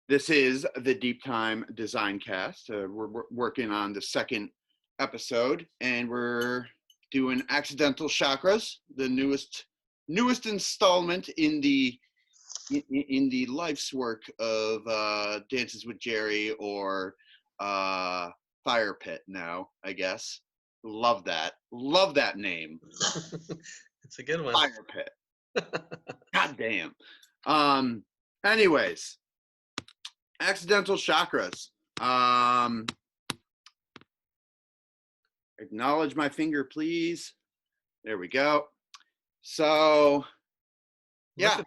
This is the Deep Time Design Cast. We're working on the second episode, and we're doing Accidental Chakras, the newest installment in the life's work of Dances with Jerry, or Fire Pit. Now, I guess. Love that name. It's a good one. Fire Pit. God damn. Anyways. Accidental chakras. Acknowledge my finger, please. There we go. So, yeah,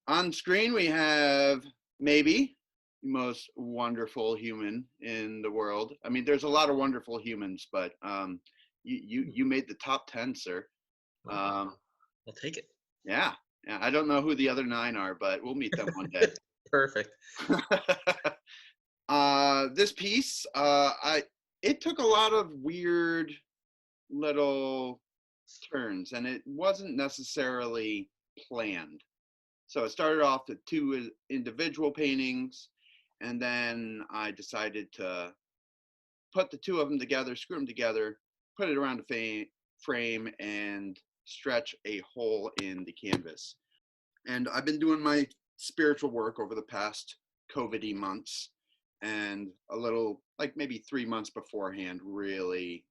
on screen we have maybe the most wonderful human in the world. I mean, there's a lot of wonderful humans, but you made the top 10, sir. I'll take it. Yeah. I don't know who the other 9 are, but we'll meet them one day. Perfect. This piece, it took a lot of weird little turns, and it wasn't necessarily planned. So it started off with 2 individual paintings, and then I decided to put the 2 of them together, screw them together, put it around a frame, and stretch a hole in the canvas. And I've been doing my spiritual work over the past COVID-y months, and a little, like maybe 3 months beforehand, really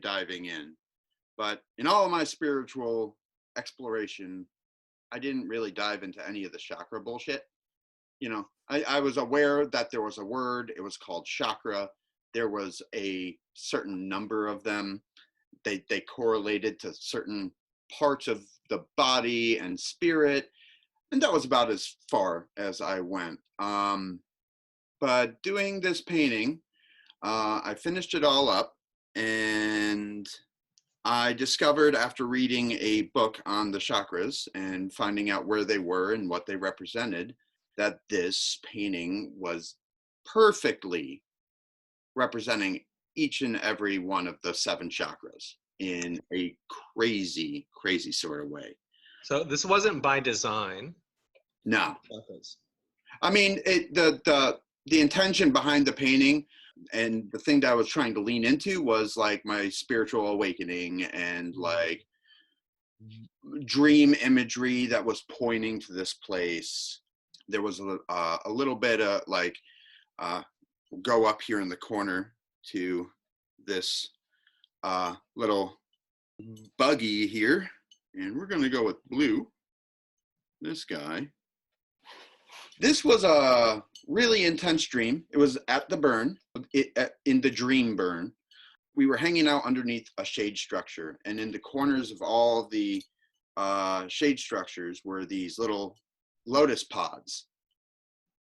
diving in. But in all of my spiritual exploration, I didn't really dive into any of the chakra bullshit. You know, I was aware that there was a word, it was called chakra. There was a certain number of them. They correlated to certain parts of the body and spirit. And that was about as far as I went. But doing this painting, I finished it all up, and I discovered, after reading a book on the chakras and finding out where they were and what they represented, that this painting was perfectly representing each and every one of the 7 chakras in a crazy sort of way. So this wasn't by design. No. I mean, the intention behind the painting, and the thing that I was trying to lean into, was like my spiritual awakening and like dream imagery that was pointing to this place. There was a little bit of like, go up here in the corner to this little buggy here, and we're going to go with blue. This guy. This was a really intense dream. It was at the burn, in the dream burn. We were hanging out underneath a shade structure, and in the corners of all the shade structures were these little lotus pods.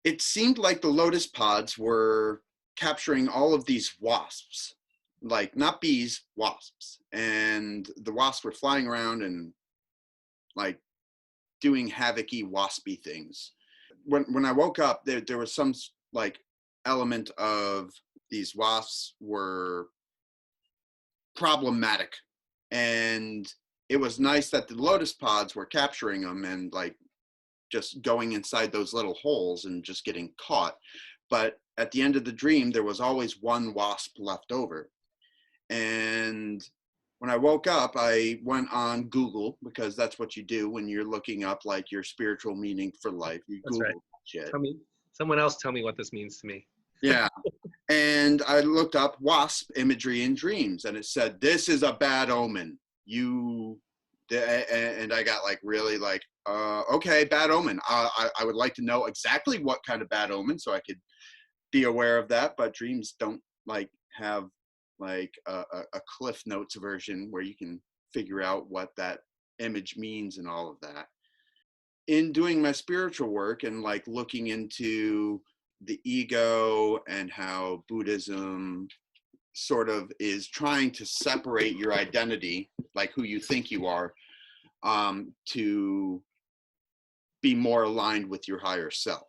It seemed like the lotus pods were capturing all of these wasps, like not bees, wasps. And the wasps were flying around and like doing havoc-y, waspy things. When I woke up, there was some like element of these wasps were problematic, and it was nice that the lotus pods were capturing them and like just going inside those little holes and just getting caught. But at the end of the dream, there was always one wasp left over. And when I woke up, I went on Google, because that's what you do when you're looking up like your spiritual meaning for life. You That's Google right. shit. Someone else tell me what this means to me. Yeah. And I looked up wasp imagery in dreams, and it said, this is a bad omen. And I got like really like, okay, bad omen. I would like to know exactly what kind of bad omen so I could be aware of that. But dreams don't like have like a Cliff Notes version where you can figure out what that image means and all of that. In doing my spiritual work and like looking into the ego and how Buddhism sort of is trying to separate your identity, like who you think you are, to be more aligned with your higher self.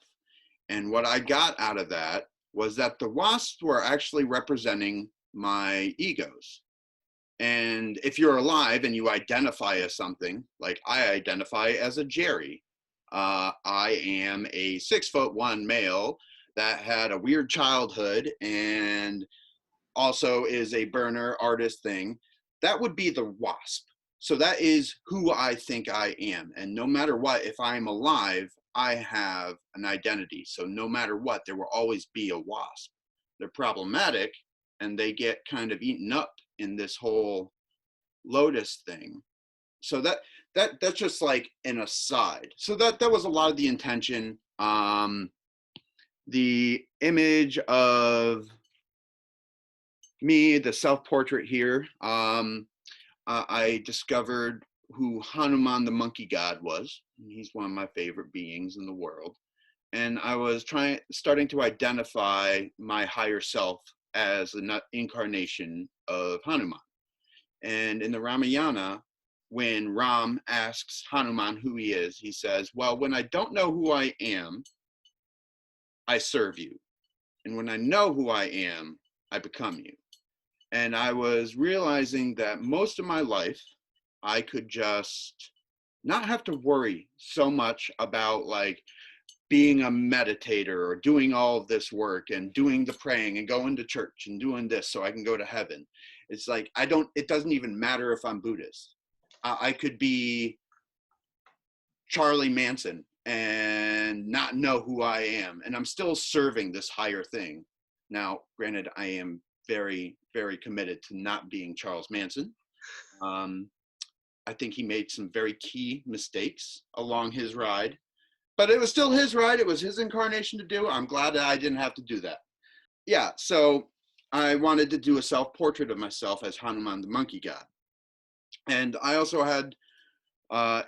And what I got out of that was that the wasps were actually representing my egos. And if you're alive and you identify as something, like I identify as a Jerry, I am a 6'1" male that had a weird childhood and also is a burner artist thing, that would be the wasp. So that is who I think I am. And no matter what, if I'm alive, I have an identity. So no matter what, there will always be a wasp. They're problematic and they get kind of eaten up in this whole lotus thing. So that's just like an aside. So that was a lot of the intention. The image of me, the self-portrait here, I discovered who Hanuman the monkey god was. He's one of my favorite beings in the world. And I was starting to identify my higher self as an incarnation of Hanuman. And in the Ramayana, when Ram asks Hanuman who he is, he says, well, when I don't know who I am, I serve you. And when I know who I am, I become you. And I was realizing that most of my life, I could just not have to worry so much about like being a meditator or doing all of this work and doing the praying and going to church and doing this so I can go to heaven. It's like, it doesn't even matter if I'm Buddhist. I could be Charlie Manson and not know who I am. And I'm still serving this higher thing. Now, granted, I am very, very committed to not being Charles Manson. I think he made some very key mistakes along his ride, but it was still his ride. It was his incarnation to do. I'm glad that I didn't have to do that. Yeah, so I wanted to do a self-portrait of myself as Hanuman the monkey god. And I also had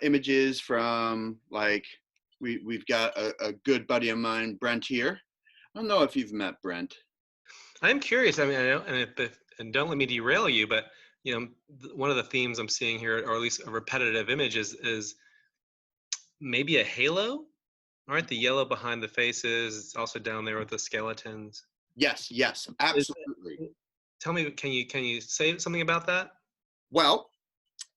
images from, like, we've got a good buddy of mine, Brent here. I don't know if you've met Brent. I'm curious. I mean, I know, and don't let me derail you, but one of the themes I'm seeing here, or at least a repetitive image, is maybe a halo. All right, the yellow behind the faces. It's also down there with the skeletons. Yes, absolutely. Tell me, can you say something about that? Well,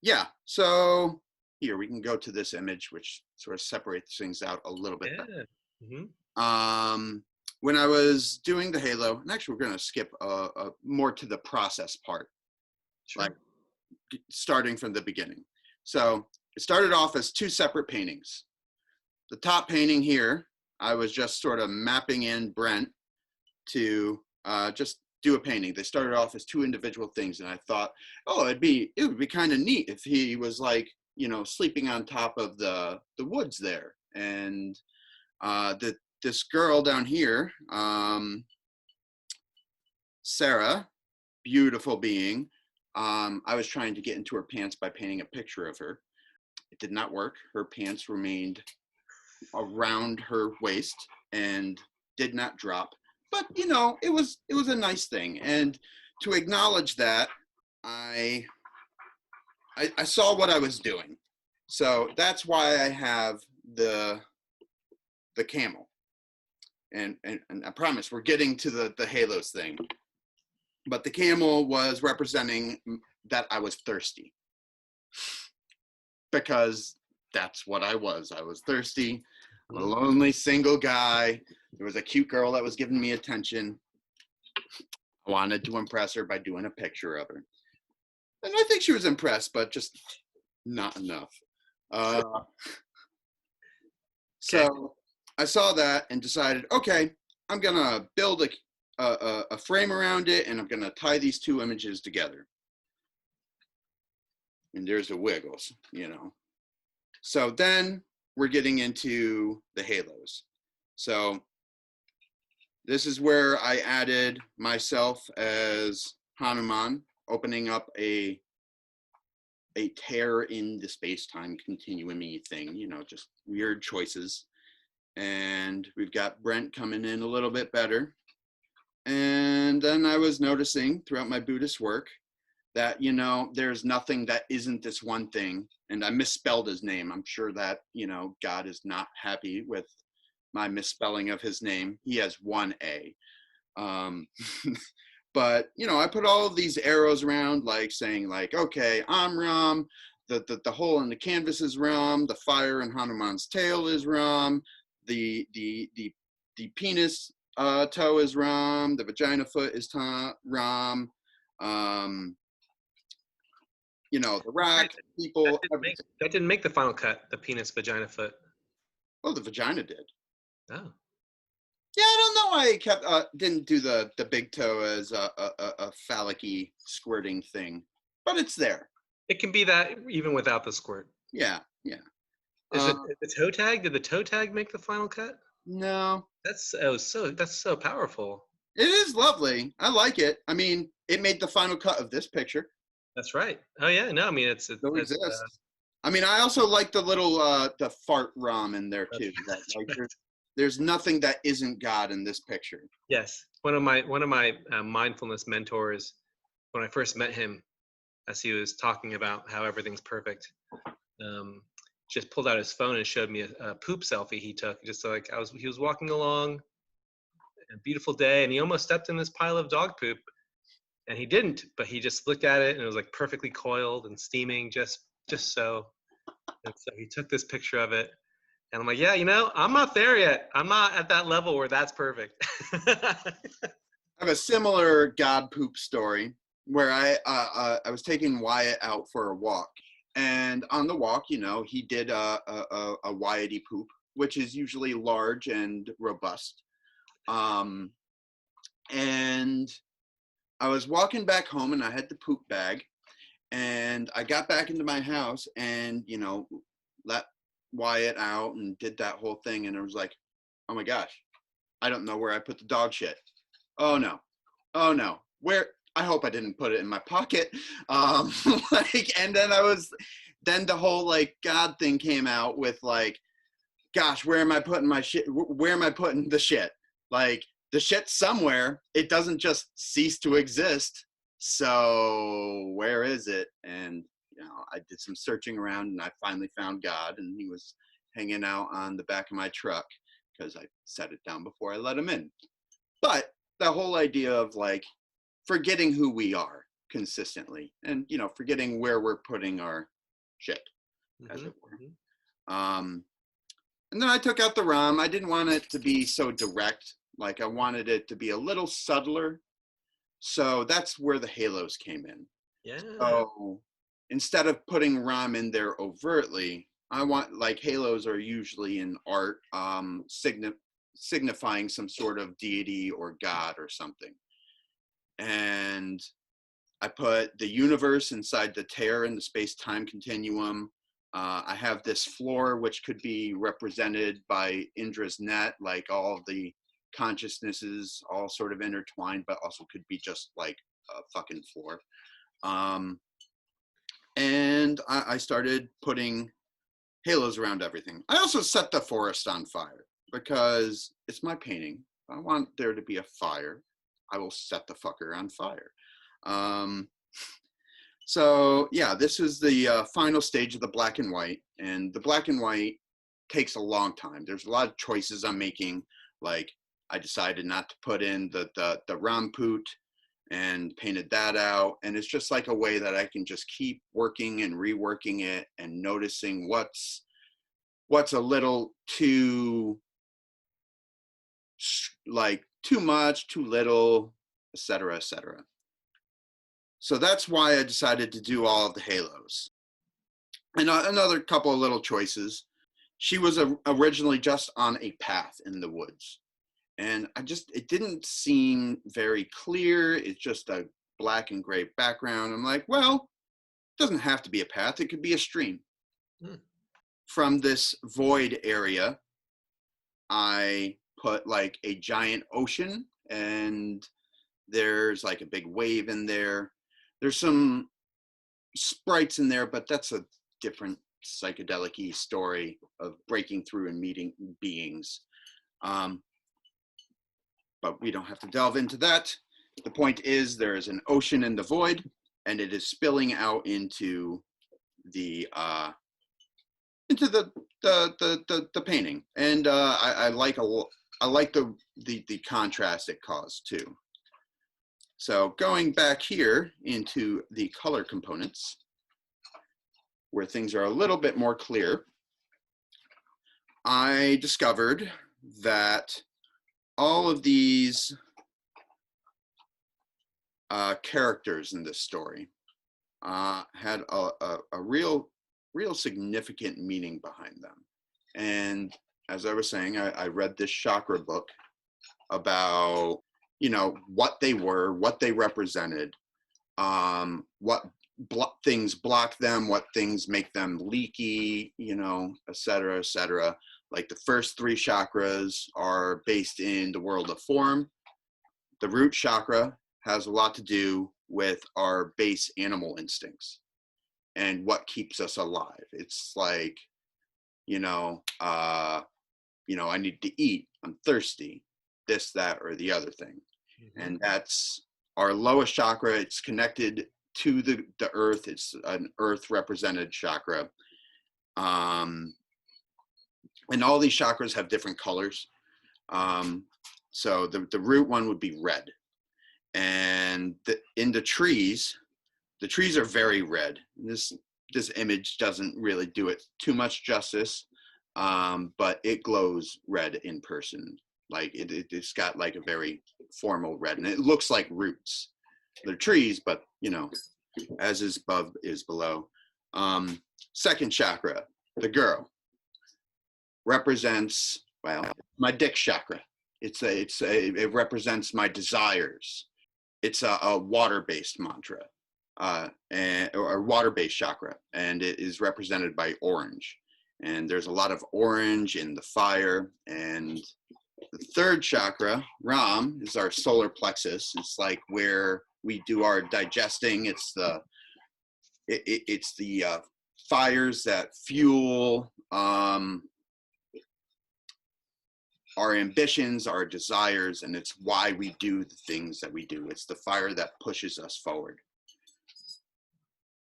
yeah. So here we can go to this image, which sort of separates things out a little bit. Yeah. When I was doing the halo, and actually we're going to skip more to the process part, Sure. like starting from the beginning. So it started off as two separate paintings. The top painting here, I was just sort of mapping in Brent to just do a painting. They started off as two individual things, and I thought, oh, it would be kind of neat if he was like, sleeping on top of the woods there. And this girl down here, Sarah, beautiful being. I was trying to get into her pants by painting a picture of her. It did not work. Her pants remained around her waist and did not drop. But it was a nice thing. And to acknowledge that, I saw what I was doing. So that's why I have the camel. And I promise we're getting to the halos thing. But the camel was representing that I was thirsty. Because that's what I was. I was thirsty. I'm a lonely single guy. There was a cute girl that was giving me attention. I wanted to impress her by doing a picture of her. And I think she was impressed, but just not enough. So I saw that and decided, okay, I'm going to build a frame around it, and I'm going to tie these two images together. And there's the wiggles, So then we're getting into the halos. So this is where I added myself as Hanuman, opening up a tear in the space-time continuum-y thing, just weird choices. And we've got Brent coming in a little bit better. And then I was noticing throughout my Buddhist work that, there's nothing that isn't this one thing. And I misspelled his name. I'm sure that, God is not happy with my misspelling of his name. He has one A. But, I put all of these arrows around, like saying like, okay, I'm Ram. The hole in the canvas is Ram. The fire in Hanuman's tail is Ram. The penis Toe is Ram. The vagina foot is Ram. Um, the Right. rack, people, everything. That didn't make the final cut. The penis, vagina, foot. Oh, the vagina did. Oh, Yeah, I don't know why I kept didn't do the big toe as a phallic-y squirting thing, but it's there. it can be that even without the squirt. Yeah, yeah. Is it Uh, the toe tag? Did the toe tag make the final cut? no, That's so powerful. it is lovely. I like it. I mean, it made the final cut of this picture. That's right. Oh yeah, no, I mean Still exists. I mean, I also like the little the fart rom in there that's, too. That that's like right. there's nothing that isn't God in this picture. Yes, one of my mindfulness mentors, when I first met him, as he was talking about how everything's perfect, um, just pulled out his phone and showed me a poop selfie he took. Just like he was walking along, a beautiful day, and he almost stepped in this pile of dog poop, and he didn't, but he just looked at it, and it was like perfectly coiled and steaming, just so. And so he took this picture of it, and I'm like, yeah, I'm not there yet. I'm not at that level where that's perfect. I have a similar God poop story where I was taking Wyatt out for a walk, and on the walk, he did a Wyatty poop, which is usually large and robust. Um, and I was walking back home, and I had the poop bag, and I got back into my house, and let Wyatt out and did that whole thing, and I was like, oh my gosh, I don't know where I put the dog shit. Oh no, oh no, where? I hope I didn't put it in my pocket. And then the whole like God thing came out with like, gosh, where am I putting my shit? Where am I putting the shit? Like the shit somewhere. It doesn't just cease to exist. So where is it? And I did some searching around, and I finally found God, and he was hanging out on the back of my truck because I set it down before I let him in. But the whole idea of like forgetting who we are consistently, and forgetting where we're putting our shit, as Mm-hmm, it were. mm-hmm. And then I took out the ROM. I didn't want it to be so direct. Like I wanted it to be a little subtler. So that's where the halos came in. Yeah. So instead of putting ROM in there overtly, I want, like, halos are usually in art, signifying some sort of deity or God or something. And I put the universe inside the tear in the space-time continuum. I have this floor, which could be represented by Indra's net, like all the consciousnesses all sort of intertwined, but also could be just like a fucking floor. And I started putting halos around everything. I also set the forest on fire because it's my painting. If I want there to be a fire, I will set the fucker on fire. Um, so yeah, this is the final stage of the black and white, and the black and white takes a long time. There's a lot of choices I'm making. Like I decided not to put in the Ramput and painted that out, and it's just like a way that I can just keep working and reworking it and noticing what's a little too, like, too much, too little, etc., etc. So that's why I decided to do all of the halos. And another couple of little choices. She was originally just on a path in the woods, and it didn't seem very clear. It's just a black and gray background. I'm like, well, it doesn't have to be a path. It could be a stream. Hmm. From this void area, I put like a giant ocean, and there's like a big wave in there. There's some sprites in there, but that's a different psychedelic-y story of breaking through and meeting beings. But we don't have to delve into that. The point is there is an ocean in the void, and it is spilling out into the painting, and I like the contrast it caused too. So going back here into the color components, where things are a little bit more clear, I discovered that all of these characters in this story had a real significant meaning behind them. And as I was saying, I read this chakra book about, you know, what they were, what they represented, what things block them, what things make them leaky, you know, et cetera, et cetera. Like the first three chakras are based in the world of form. The root chakra has a lot to do with our base animal instincts and what keeps us alive. It's like, you know, I need to eat, I'm thirsty, this, that, or the other thing. Mm-hmm. And that's our lowest chakra. It's connected to the earth. It's an earth represented chakra. And all these chakras have different colors. So the root one would be red. And in the trees are very red. This image doesn't really do it too much justice, but it glows red in person. Like it's got like a very formal red, and it looks like roots. They're trees, but you know, as is above is below. Second chakra, the girl, represents, well, my dick chakra. It represents my desires. It's a water-based mantra, or water-based chakra, and it is represented by orange. And there's a lot of orange in the fire. And the third chakra, Ram, is our solar plexus. It's like where we do our digesting. It's the fires that fuel our ambitions, our desires, and it's why we do the things that we do. It's the fire that pushes us forward.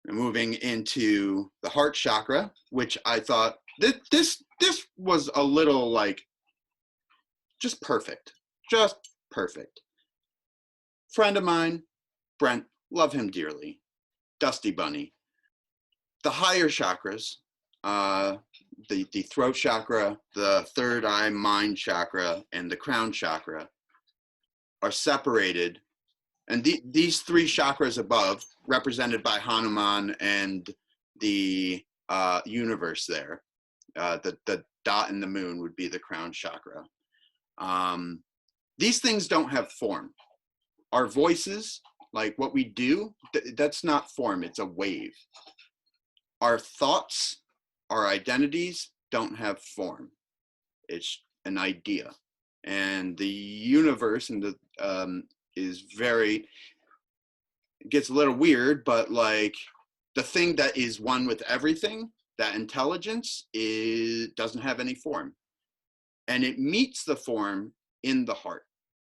And moving into the heart chakra, which I thought this was a little like just perfect. Friend of mine, Brent, love him dearly. Dusty Bunny. The higher chakras, the throat chakra, the third eye mind chakra, and the crown chakra are separated. And these three chakras above, represented by Hanuman and the universe there, the dot in the moon would be the crown chakra. These things don't have form. Our voices, like what we do, that's not form, it's a wave. Our thoughts, our identities don't have form. It's an idea. And the universe and the is very, it gets a little weird, but like the thing that is one with everything, that intelligence doesn't have any form. And it meets the form in the heart.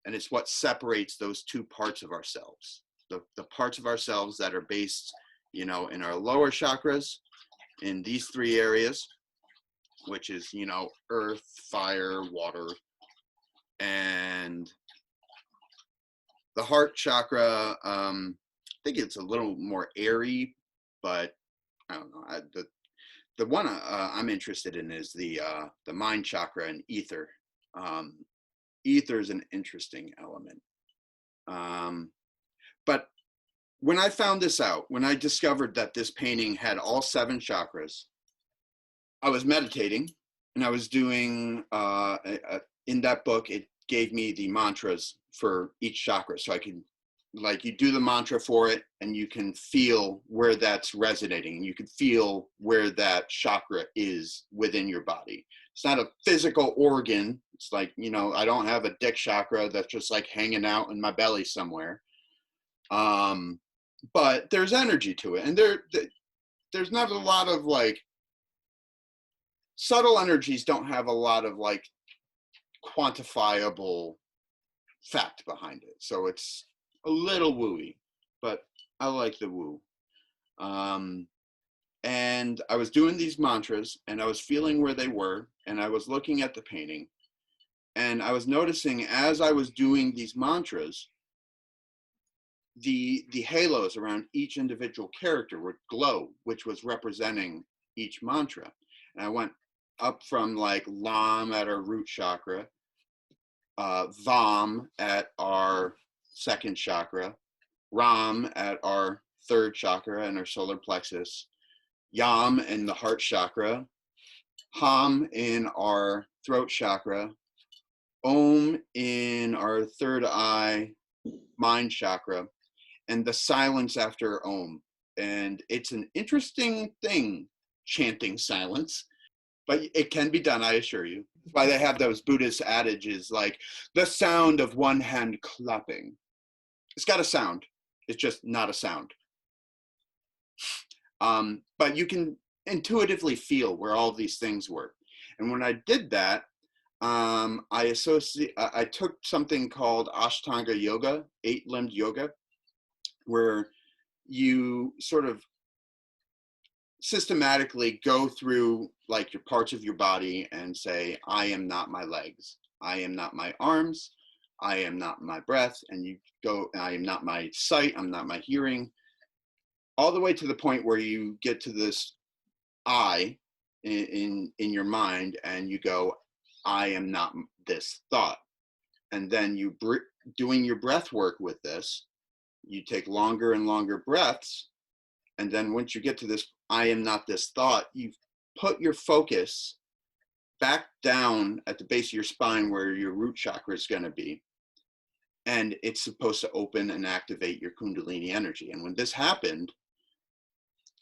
And it's what separates those two parts of ourselves. The parts of ourselves that are based, you know, in our lower chakras, in these three areas, which is, you know, earth, fire, water, and the heart chakra. I think it's a little more airy, but I don't know. The one I'm interested in is the mind chakra and ether. Ether is an interesting element. But when I found this out, when I discovered that this painting had all 7 chakras, I was meditating and I was doing, in that book, it gave me the mantras for each chakra. So I could, like, you do the mantra for it and you can feel where that's resonating. You can feel where that chakra is within your body. It's not a physical organ. It's like, you know, I don't have a dick chakra that's just like hanging out in my belly somewhere. But there's energy to it. And there's not a lot of like, subtle energies don't have a lot of like quantifiable fact behind it. So it's a little wooey, but I like the woo. And I was doing these mantras and I was feeling where they were, and I was looking at the painting, and I was noticing as I was doing these mantras, the halos around each individual character would glow, which was representing each mantra. And I went up from like Lam at our root chakra Vam at our second chakra, Ram at our third chakra and our solar plexus, Yam in the heart chakra, Ham in our throat chakra, Om in our third eye, mind chakra, and the silence after Om. And it's an interesting thing, chanting silence, but it can be done, I assure you. That's why they have those Buddhist adages like the sound of one hand clapping. It's got a sound, it's just not a sound. But you can intuitively feel where all these things work. And when I did that, I took something called Ashtanga yoga, 8-limbed yoga, where you sort of systematically go through like your parts of your body and say, I am not my legs, I am not my arms, I am not my breath, and you go, I am not my sight, I'm not my hearing, all the way to the point where you get to this I in your mind, and you go, I am not this thought. And then you doing your breath work with this, you take longer and longer breaths, and then once you get to this I am not this thought, you put your focus back down at the base of your spine where your root chakra is going to be, and it's supposed to open and activate your kundalini energy. And when this happened,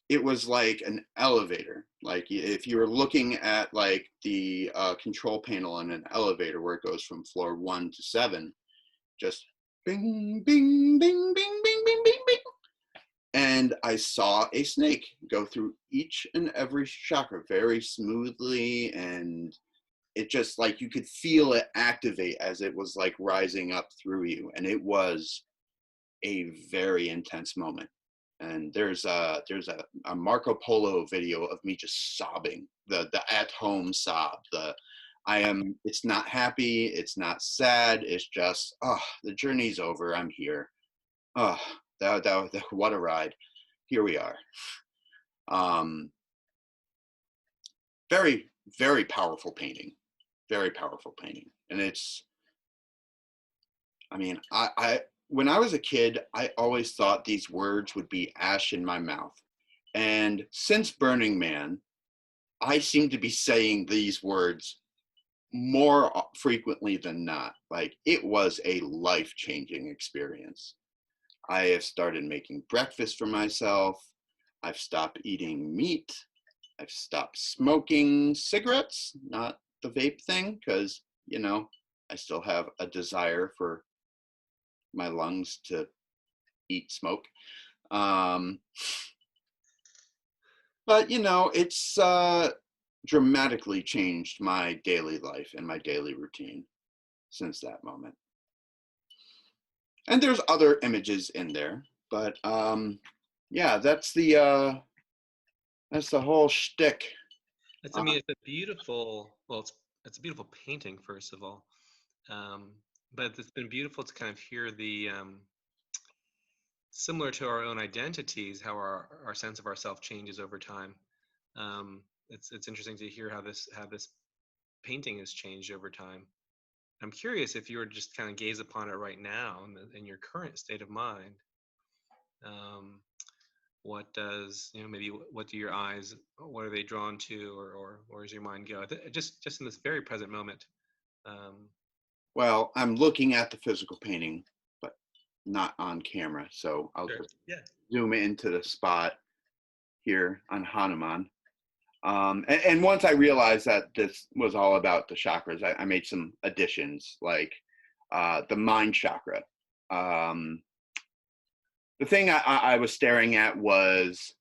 it was like an elevator. Like if you were looking at like the control panel on an elevator where it goes from floor 1 to 7, just bing, bing, bing, bing, bing, bing, bing, bing. And I saw a snake go through each and every chakra very smoothly. And it just like you could feel it activate as it was like rising up through you. And it was a very intense moment. And there's a Marco Polo video of me just sobbing, the at home sob, it's not happy, it's not sad, it's just, oh, the journey's over, I'm here. Oh, what a ride. Here we are. Very, very powerful painting. Very powerful painting. And it's, I mean, when I was a kid, I always thought these words would be ash in my mouth. And since Burning Man, I seem to be saying these words more frequently than not. Like, it was a life-changing experience. I have started making breakfast for myself. I've stopped eating meat. I've stopped smoking cigarettes, not the vape thing, because, you know, I still have a desire for my lungs to eat smoke. But, you know, it's dramatically changed my daily life and my daily routine since that moment. And there's other images in there, but yeah, that's the whole shtick. It's, I mean, it's a beautiful, well, it's a beautiful painting, first of all. But it's been beautiful to kind of hear the, similar to our own identities, how our sense of ourself changes over time. It's interesting to hear how this painting has changed over time. I'm curious if you were to just kind of gaze upon it right now in your current state of mind. What does, you know, maybe what do your eyes, what are they drawn to, or where does your mind go? Just in this very present moment. Well, I'm looking at the physical painting, but not on camera, so I'll Sure. just Yeah. zoom into the spot here on Hanuman. And once I realized that this was all about the chakras, I made some additions, like the mind chakra. The thing I was staring at was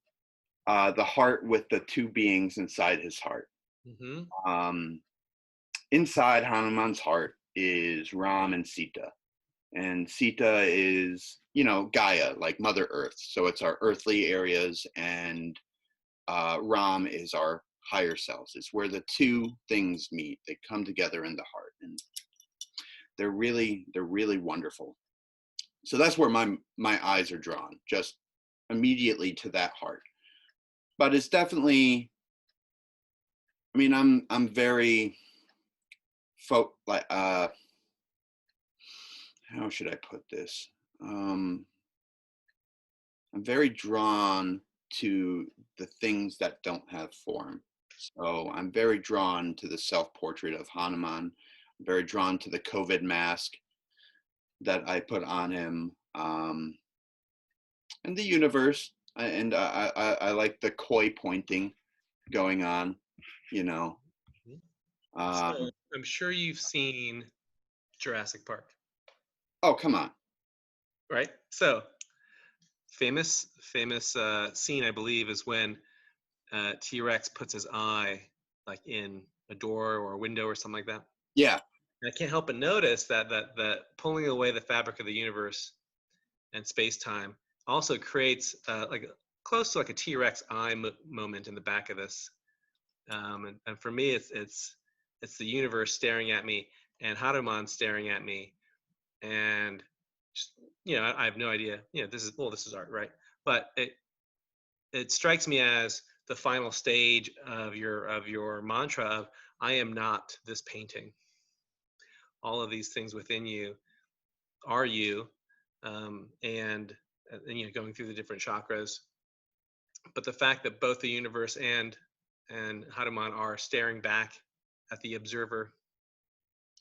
the heart with the two beings inside his heart. Mm-hmm. Inside Hanuman's heart is Ram and Sita. And Sita is, you know, Gaia, like Mother Earth. So it's our earthly areas, and Ram is our higher selves. It's where the two things meet. They come together in the heart, and they're really wonderful. So that's where my eyes are drawn, just immediately to that heart. But it's definitely, I mean, I'm very how should I put this? I'm very drawn to the things that don't have form. So I'm very drawn to the self-portrait of Hanuman. I'm very drawn to the COVID mask that I put on him, and the universe. And I like the koi pointing going on, you know. Mhm. So Um, I'm sure you've seen Jurassic Park, oh, come on. right? So famous scene, I believe, is when T-Rex puts his eye like in a door or a window or something like that. Yeah. And I can't help but notice that pulling away the fabric of the universe and space time also creates like close to like a T-Rex eye moment in the back of this. And for me, it's the universe staring at me and Hanuman staring at me, and just, I have no idea. This is art, right? But it strikes me as the final stage of your mantra of I am not this painting. All of these things within you are you, and going through the different chakras. But the fact that both the universe and Hanuman are staring back at the observer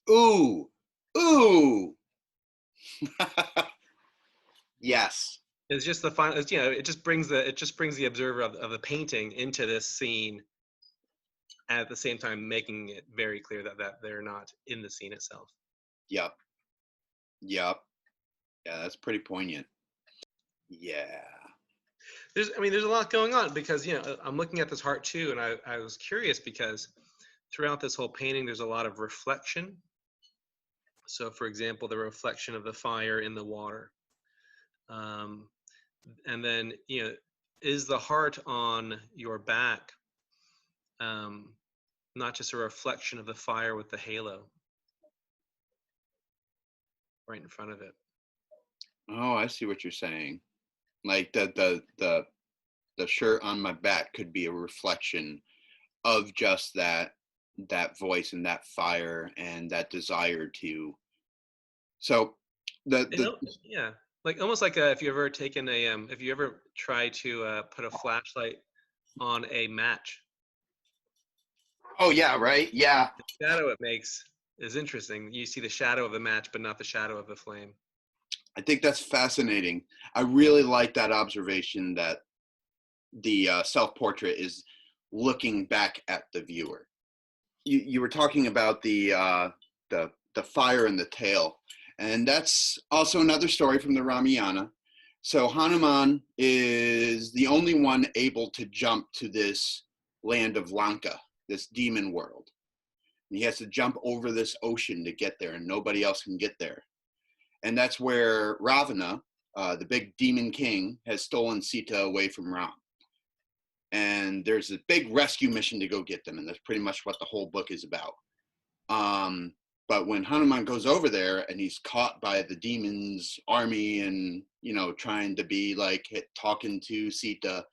Ooh. Ooh. Yes. is just the final. It just brings the observer of the painting into this scene, at the same time making it very clear that they're not in the scene itself. Yep. Yep. Yeah, that's pretty poignant. Yeah. There's a lot going on because I'm looking at this heart too, and I was curious because throughout this whole painting there's a lot of reflection. So, for example, the reflection of the fire in the water, um, and then is the heart on your back um, not just a reflection of the fire with the halo right in front of it? Oh, I see what you're saying. Like the shirt on my back could be a reflection of just that voice and that fire and that desire to. So the Yeah, like almost like if you ever try to put a flashlight on a match, oh yeah, right, yeah. the shadow it makes is interesting. You see the shadow of the match, but not the shadow of the flame. I think that's fascinating. I really like that observation that the self-portrait is looking back at the viewer. You were talking about the fire in the tail, and that's also another story from the Ramayana. So Hanuman is the only one able to jump to this land of Lanka, this demon world. And he has to jump over this ocean to get there, and nobody else can get there. And that's where Ravana, the big demon king, has stolen Sita away from Ram. And there's a big rescue mission to go get them, and that's pretty much what the whole book is about. Um, but when Hanuman goes over there and he's caught by the demons' army, and trying to be like talking to Sita,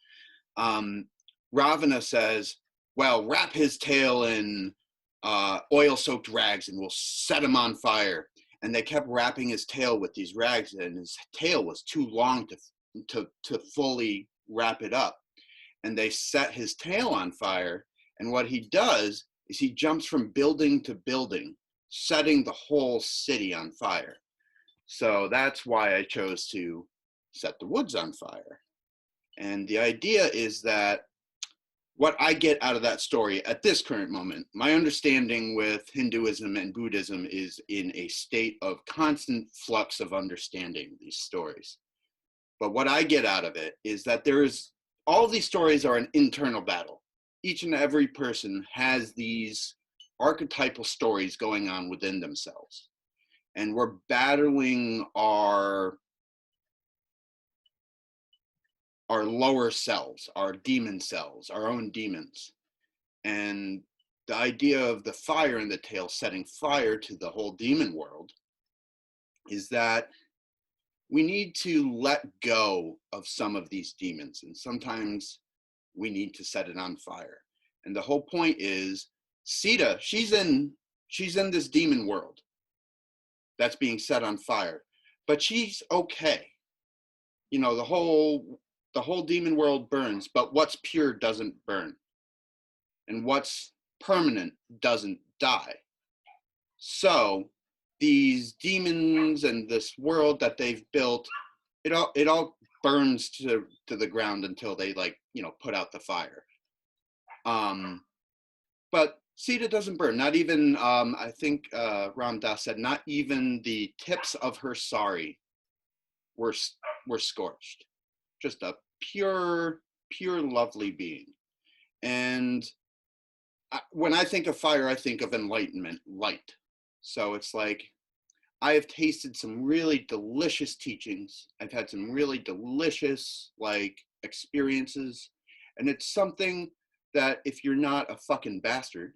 um, Ravana says, "Well, wrap his tail in oil-soaked rags, and we'll set him on fire." And they kept wrapping his tail with these rags, and his tail was too long to fully wrap it up. And they set his tail on fire. And what he does is he jumps from building to building, setting the whole city on fire. So that's why I chose to set the woods on fire. And the idea is that what I get out of that story at this current moment, my understanding with Hinduism and Buddhism is in a state of constant flux of understanding these stories. But what I get out of it is that all of these stories are an internal battle. Each and every person has these archetypal stories going on within themselves. And we're battling our lower selves, our demon selves, our own demons. And the idea of the fire in the tail setting fire to the whole demon world is that we need to let go of some of these demons, and sometimes we need to set it on fire. And the whole point is Sita, she's in this demon world that's being set on fire. but she's okay. You know, the whole demon world burns, but what's pure doesn't burn, and what's permanent doesn't die. So these demons and this world that they've built, it all burns to the ground until they, like, you know, put out the fire. But Sita doesn't burn. Not even, I think Ram Dass said, not even the tips of her sari were scorched. Just a pure, pure, lovely being. And when I think of fire, I think of enlightenment, light. So it's like, I have tasted some really delicious teachings. I've had some really delicious, like, experiences. And it's something that, if you're not a fucking bastard,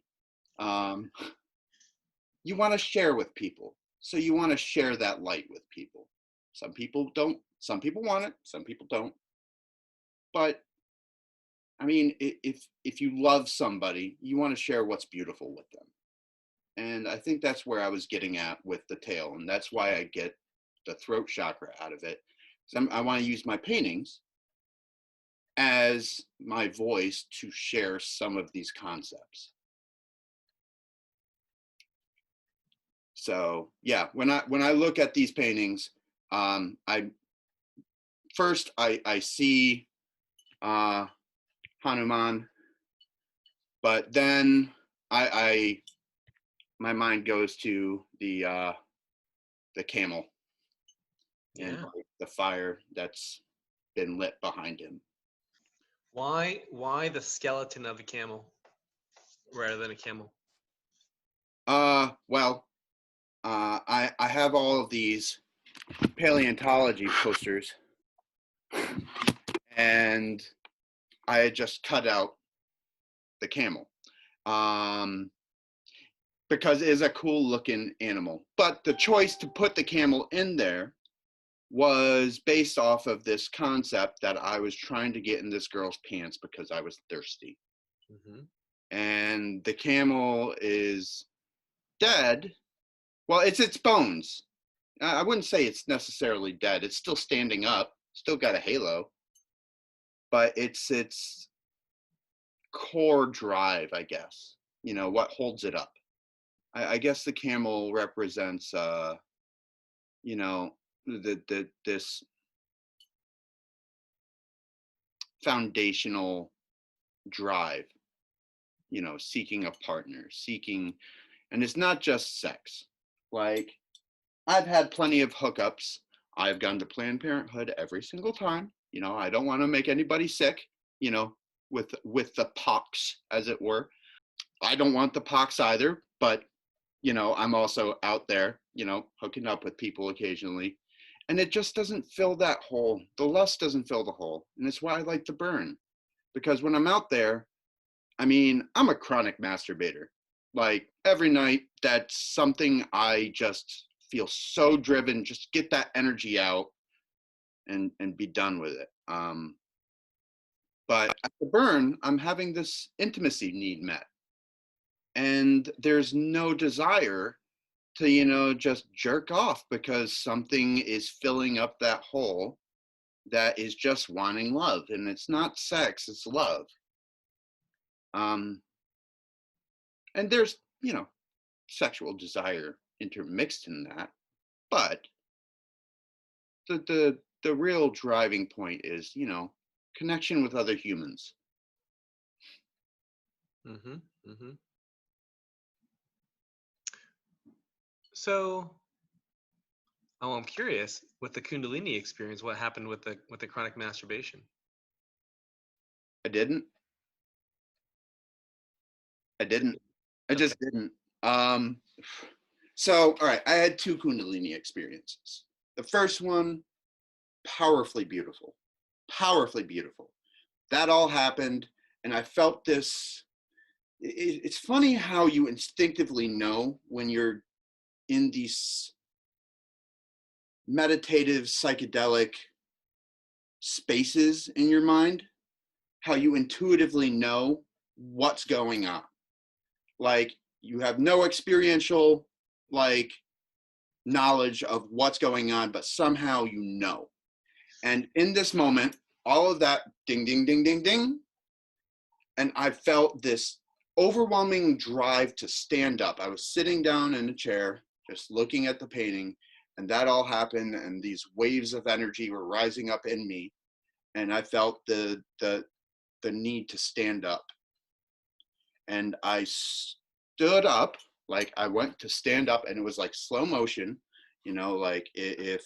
you want to share with people. So you want to share that light with people. Some people don't. Some people want it. Some people don't. But I mean, if you love somebody, you want to share what's beautiful with them. And I think that's where I was getting at with the tail, and that's why I get the throat chakra out of it. I want to use my paintings as my voice to share some of these concepts. So yeah, when I look at these paintings, I see Hanuman, but then I my mind goes to the camel and Yeah. the fire that's been lit behind him. Why the skeleton of a camel rather than a camel? Well, I have all of these paleontology posters, and I had just cut out the camel. Because it is a cool looking animal. But the choice to put the camel in there was based off of this concept that I was trying to get in this girl's pants because I was thirsty. Mm-hmm. And the camel is dead. Well, it's its bones. I wouldn't say it's necessarily dead. It's still standing up, still got a halo, but it's its core drive, I guess. You know, what holds it up. I guess the camel represents, you know, this foundational drive, you know, seeking a partner, and it's not just sex. Like, I've had plenty of hookups. I've gone to Planned Parenthood every single time. You know, I don't want to make anybody sick, you know, with the pox, as it were. I don't want the pox either, but, you know, I'm also out there, you know, hooking up with people occasionally. And it just doesn't fill that hole. The lust doesn't fill the hole. And it's why I like to burn. Because when I'm out there, I mean, I'm a chronic masturbator. Like, every night, that's something I just feel so driven, just get that energy out and be done with it. But at the burn, I'm having this intimacy need met. And there's no desire to, you know, just jerk off because something is filling up that hole that is just wanting love. And it's not sex, it's love. And there's, you know, sexual desire intermixed in that, but the real driving point is, you know, connection with other humans. Mm-hmm. Mm-hmm. So, I'm curious with the Kundalini experience, what happened with the chronic masturbation? I didn't. I didn't. I Okay. just didn't. Um, so, all right, I had two Kundalini experiences. The first one, powerfully beautiful, powerfully beautiful. That all happened, and I felt this. It's funny how you instinctively know when you're in these meditative, psychedelic spaces in your mind, how you intuitively know what's going on. Like, you have no experiential, like, knowledge of what's going on, but somehow you know. And in this moment, all of that ding, ding, ding, ding, ding. And I felt this overwhelming drive to stand up. I was sitting down in a chair, just looking at the painting, and that all happened. And these waves of energy were rising up in me. And I felt the need to stand up. And I stood up, like I went to stand up, and it was like slow motion, like if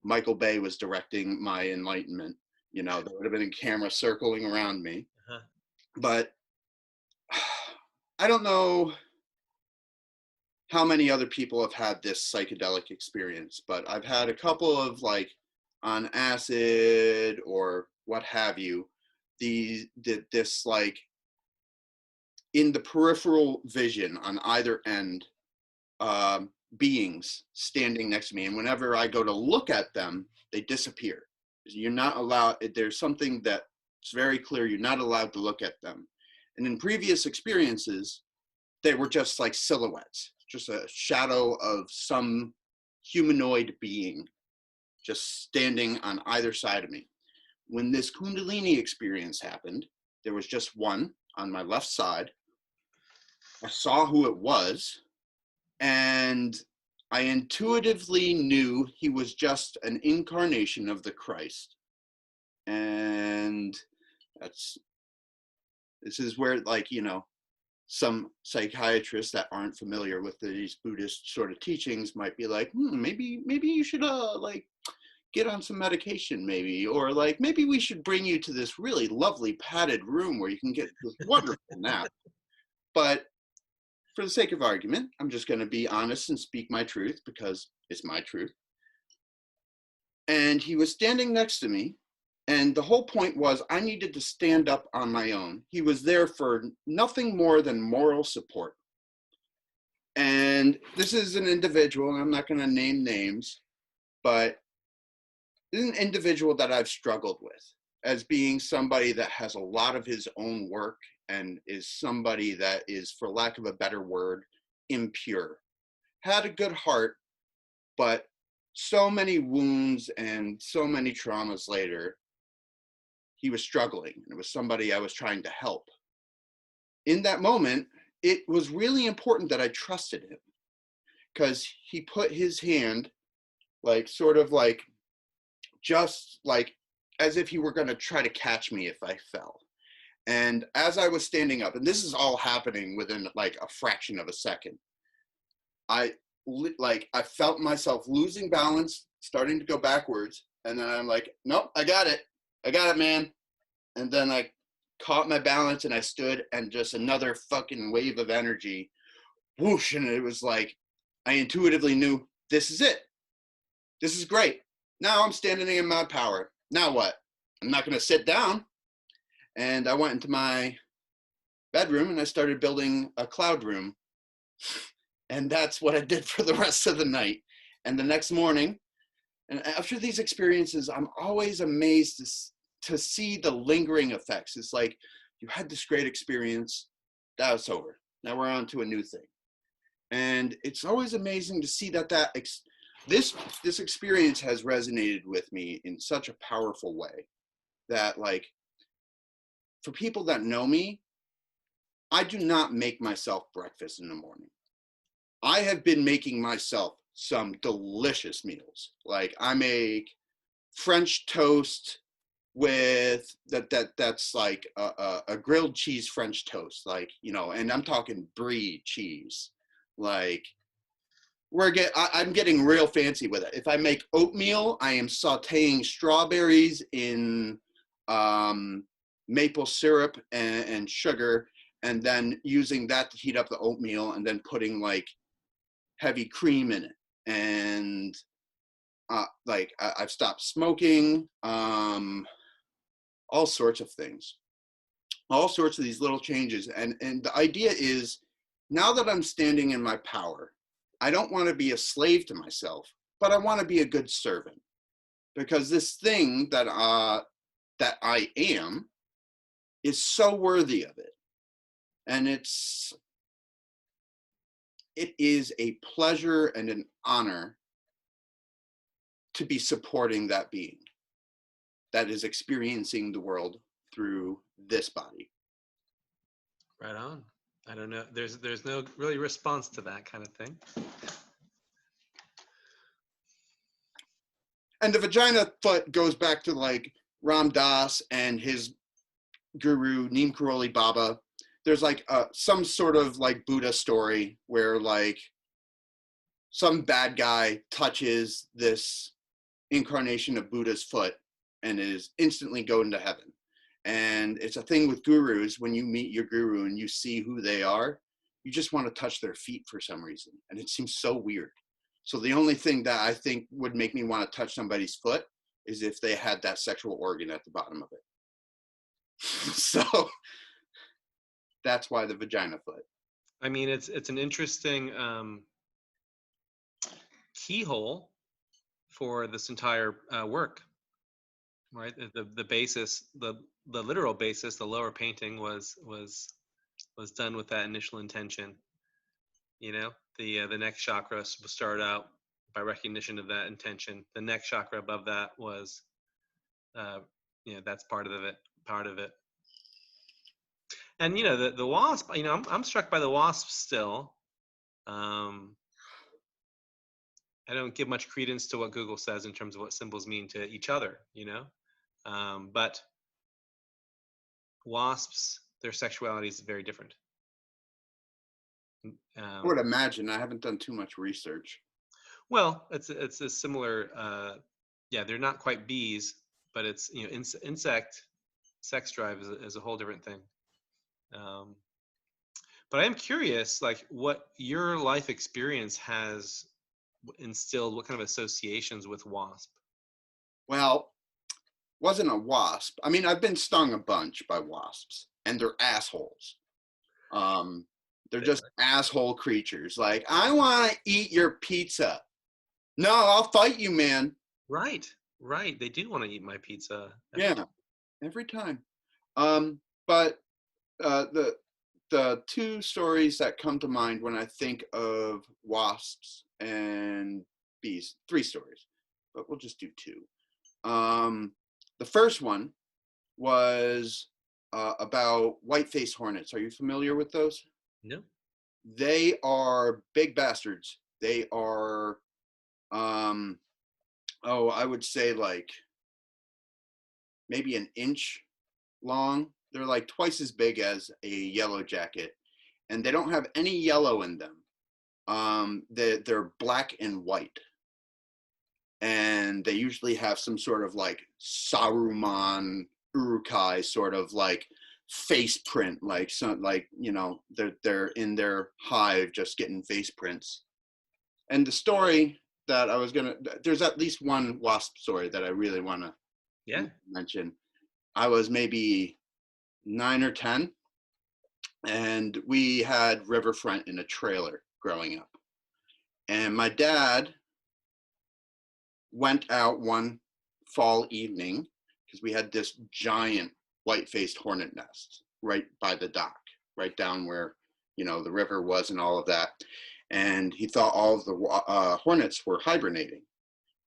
Michael Bay was directing my enlightenment, there would have been a camera circling around me. Uh-huh. But I don't know how many other people have had this psychedelic experience, but I've had a couple of, like, on acid or what have you, this, like, in the peripheral vision on either end, beings standing next to me. And whenever I go to look at them, they disappear. You're not allowed, there's something that's very clear, you're not allowed to look at them. And in previous experiences, they were just like silhouettes, just a shadow of some humanoid being just standing on either side of me. When this Kundalini experience happened, there was just one on my left side. I saw who it was, and I intuitively knew he was just an incarnation of the Christ. And this is where, like, some psychiatrists that aren't familiar with these Buddhist sort of teachings might be like, maybe you should like get on some medication, maybe, or like maybe we should bring you to this really lovely padded room where you can get this wonderful nap. But for the sake of argument, I'm just going to be honest and speak my truth because it's my truth. And he was standing next to me. And the whole point was I needed to stand up on my own. He was there for nothing more than moral support. And this is an individual, and I'm not going to name names, but this is an individual that I've struggled with as being somebody that has a lot of his own work and is somebody that is, for lack of a better word, impure. Had a good heart, but so many wounds and so many traumas later, he was struggling, and it was somebody I was trying to help. In that moment, it was really important that I trusted him, because he put his hand, like, sort of like, just like as if he were going to try to catch me if I fell. And as I was standing up, and this is all happening within like a fraction of a second, I felt myself losing balance, starting to go backwards. And then I'm like, nope, I got it, man. And then I caught my balance and I stood, and just another fucking wave of energy, whoosh. And it was like, I intuitively knew, this is it. This is great. Now I'm standing in my power. Now what? I'm not going to sit down. And I went into my bedroom and I started building a cloud room. And that's what I did for the rest of the night. And the next morning, and after these experiences, I'm always amazed to see the lingering effects. It's like, you had this great experience, that was over. Now we're on to a new thing. And it's always amazing to see that this experience has resonated with me in such a powerful way that, like, for people that know me, I do not make myself breakfast in the morning. I have been making myself some delicious meals. Like, I make French toast with that's like a grilled cheese French toast, like, and I'm talking brie cheese. Like, I'm getting real fancy with it. If I make oatmeal, I am sauteing strawberries in maple syrup and sugar, and then using that to heat up the oatmeal, and then putting like heavy cream in it. And like, I've stopped smoking, all sorts of things, all sorts of these little changes. And the idea is, now that I'm standing in my power, I don't want to be a slave to myself, but I want to be a good servant, because this thing that I am is so worthy of it. And it is a pleasure and an honor to be supporting that being that is experiencing the world through this body. Right on. I don't know. There's no really response to that kind of thing. And the vagina foot goes back to like Ram Dass and his guru Neem Karoli Baba. There's like some sort of like Buddha story where like some bad guy touches this incarnation of Buddha's foot and is instantly going to heaven. And it's a thing with gurus. When you meet your guru and you see who they are, you just want to touch their feet for some reason. And it seems so weird. So the only thing that I think would make me want to touch somebody's foot is if they had that sexual organ at the bottom of it. So that's why the vagina foot. I mean, it's an interesting keyhole for this entire work, right? The basis, the literal basis, the lower painting was done with that initial intention. You know, the next chakra was started out by recognition of that intention. The next chakra above that was, that's part of it. And the wasp. I'm struck by the wasp still. I don't give much credence to what Google says in terms of what symbols mean to each other, but wasps, their sexuality is very different. I would imagine. I haven't done too much research. Well, it's a similar. They're not quite bees, but it's insect sex drive is a whole different thing. But I am curious, like, what your life experience has instilled, what kind of associations with wasp? Well, wasn't a wasp. I mean, I've been stung a bunch by wasps, and they're assholes. They're just asshole creatures. Like, I want to eat your pizza. No, I'll fight you, man. Right. They do want to eat my pizza. Yeah, every time. But the two stories that come to mind when I think of wasps and bees, three stories, but we'll just do two. The first one was about white-faced hornets. Are you familiar with those? No. They are big bastards. They are, I would say like maybe an inch long. They're like twice as big as a yellow jacket, and they don't have any yellow in them. They're black and white, and they usually have some sort of like Saruman Urukai sort of like face print, like some like they're in their hive just getting face prints. And the story that there's at least one wasp story that I really want to mention. I was maybe 9 or 10, and we had riverfront in a trailer growing up. And my dad went out one fall evening because we had this giant white-faced hornet nest right by the dock, right down where the river was and all of that. And he thought all of the hornets were hibernating.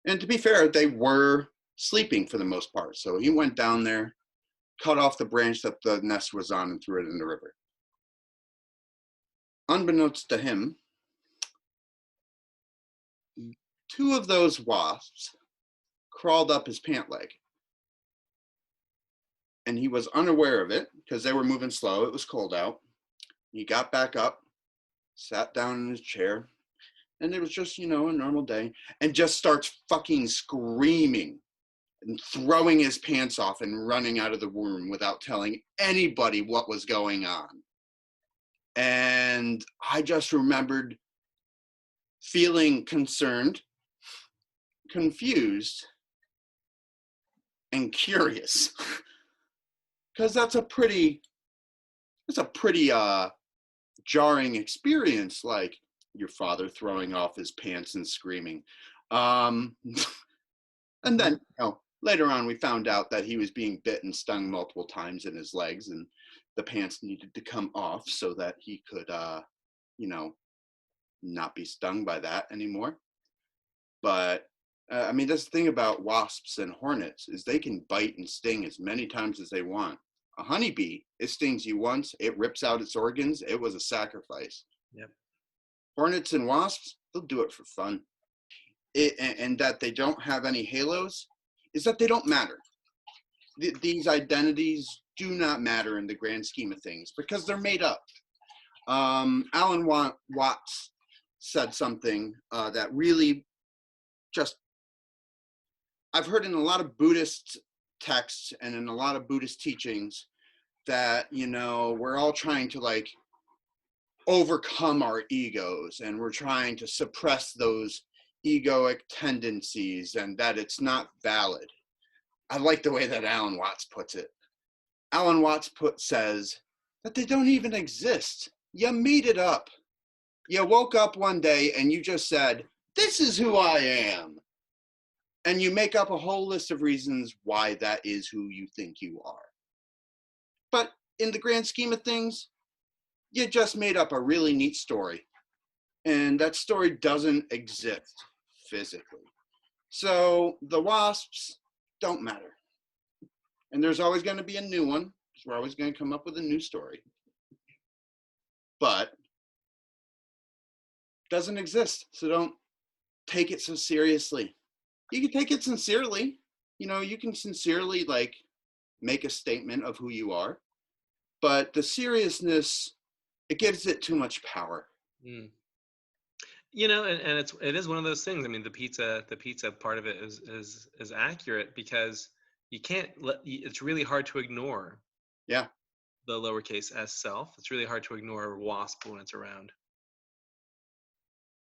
And to be fair, they were sleeping for the most part. So he went down there, cut off the branch that the nest was on, and threw it in the river. Unbeknownst to him, two of those wasps crawled up his pant leg. And he was unaware of it because they were moving slow. It was cold out. He got back up, sat down in his chair, and it was just, a normal day, and just starts fucking screaming and throwing his pants off and running out of the room without telling anybody what was going on. And I just remembered feeling concerned, confused, and curious. Because that's a pretty jarring experience, like your father throwing off his pants and screaming. And then, later on, we found out that he was being bit and stung multiple times in his legs, and the pants needed to come off so that he could, not be stung by that anymore. But I mean, that's the thing about wasps and hornets is they can bite and sting as many times as they want. A honeybee, it stings you once, it rips out its organs, it was a sacrifice. Yep. Hornets and wasps, they'll do it for fun. And that they don't have any halos is that they don't matter. These identities do not matter in the grand scheme of things because they're made up. Alan Watts said something that really just, I've heard in a lot of Buddhist texts and in a lot of Buddhist teachings that, you know, we're all trying to like overcome our egos and we're trying to suppress those egoic tendencies and that it's not valid. I like the way that Alan Watts puts it. Alan Watts says that they don't even exist. You made it up. You woke up one day and you just said, this is who I am. And you make up a whole list of reasons why that is who you think you are. But in the grand scheme of things, you just made up a really neat story. And that story doesn't exist physically. So the wasps don't matter. And there's always going to be a new one, because we're always going to come up with a new story. But it doesn't exist. So don't take it so seriously. You can take it sincerely. You know, you can sincerely like make a statement of who you are. But the seriousness, it gives it too much power. Mm. You know, and it is one of those things. I mean, the pizza part of it is accurate because you can't it's really hard to ignore. Yeah. The lowercase s self. It's really hard to ignore a wasp when it's around.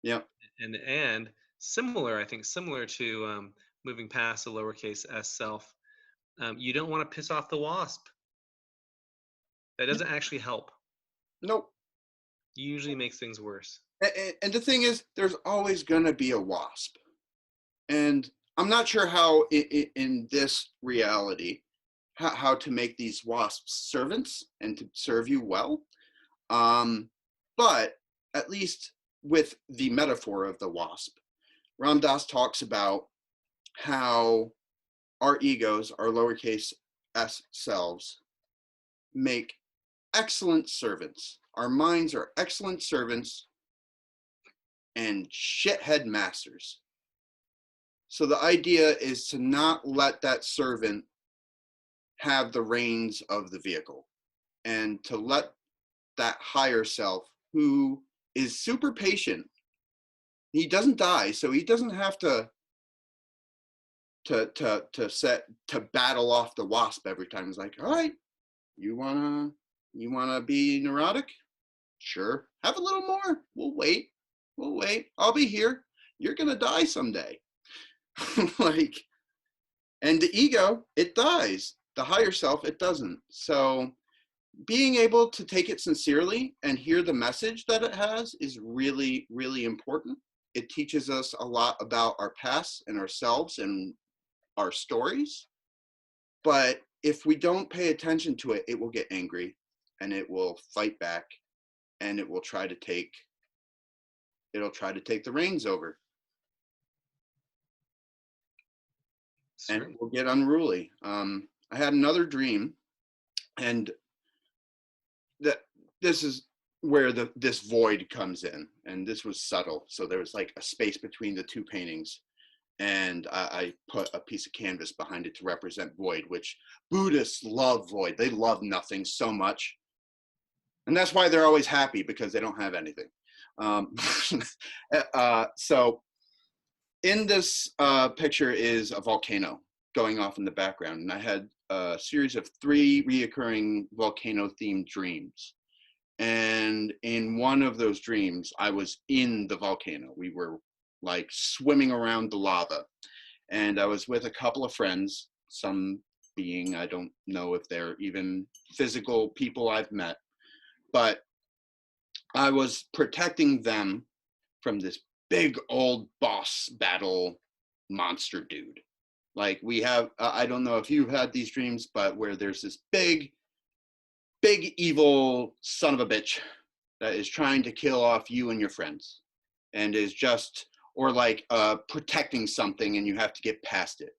Yeah. And similar, I think, similar to moving past the lowercase s self, you don't want to piss off the wasp. That doesn't actually help. Nope. Usually makes things worse. And the thing is, there's always going to be a wasp. And I'm not sure how in this reality, how to make these wasps servants and to serve you well. But at least with the metaphor of the wasp, Ram Dass talks about how our egos, our lowercase s selves, make excellent servants. Our minds are excellent servants and shithead masters. So the idea is to not let that servant have the reins of the vehicle and to let that higher self, who is super patient, he doesn't die, so he doesn't have to battle off the wasp every time. He's like, all right, you wanna be neurotic? Sure, have a little more. We'll wait. I'll be here. You're gonna die someday. Like, and the ego, it dies. The higher self, it doesn't. So being able to take it sincerely and hear the message that it has is really, really important. It teaches us a lot about our past and ourselves and our stories. But if we don't pay attention to it, it will get angry and it will fight back and it will try to take the reins over. And it will get unruly. I had another dream, and that this is where this void comes in, and this was subtle. So there was like a space between the two paintings, and I put a piece of canvas behind it to represent void, which Buddhists love void. They love nothing so much. And that's why they're always happy, because they don't have anything. So in this picture is a volcano going off in the background. And I had a series of 3 reoccurring volcano-themed dreams. And in one of those dreams, I was in the volcano. We were like swimming around the lava. And I was with a couple of friends, some being, I don't know if they're even physical people I've met, but I was protecting them from this big old boss battle monster dude. Like we have, I don't know if you've had these dreams, but where there's this big evil son of a bitch that is trying to kill off you and your friends. and is just, or like protecting something and you have to get past it.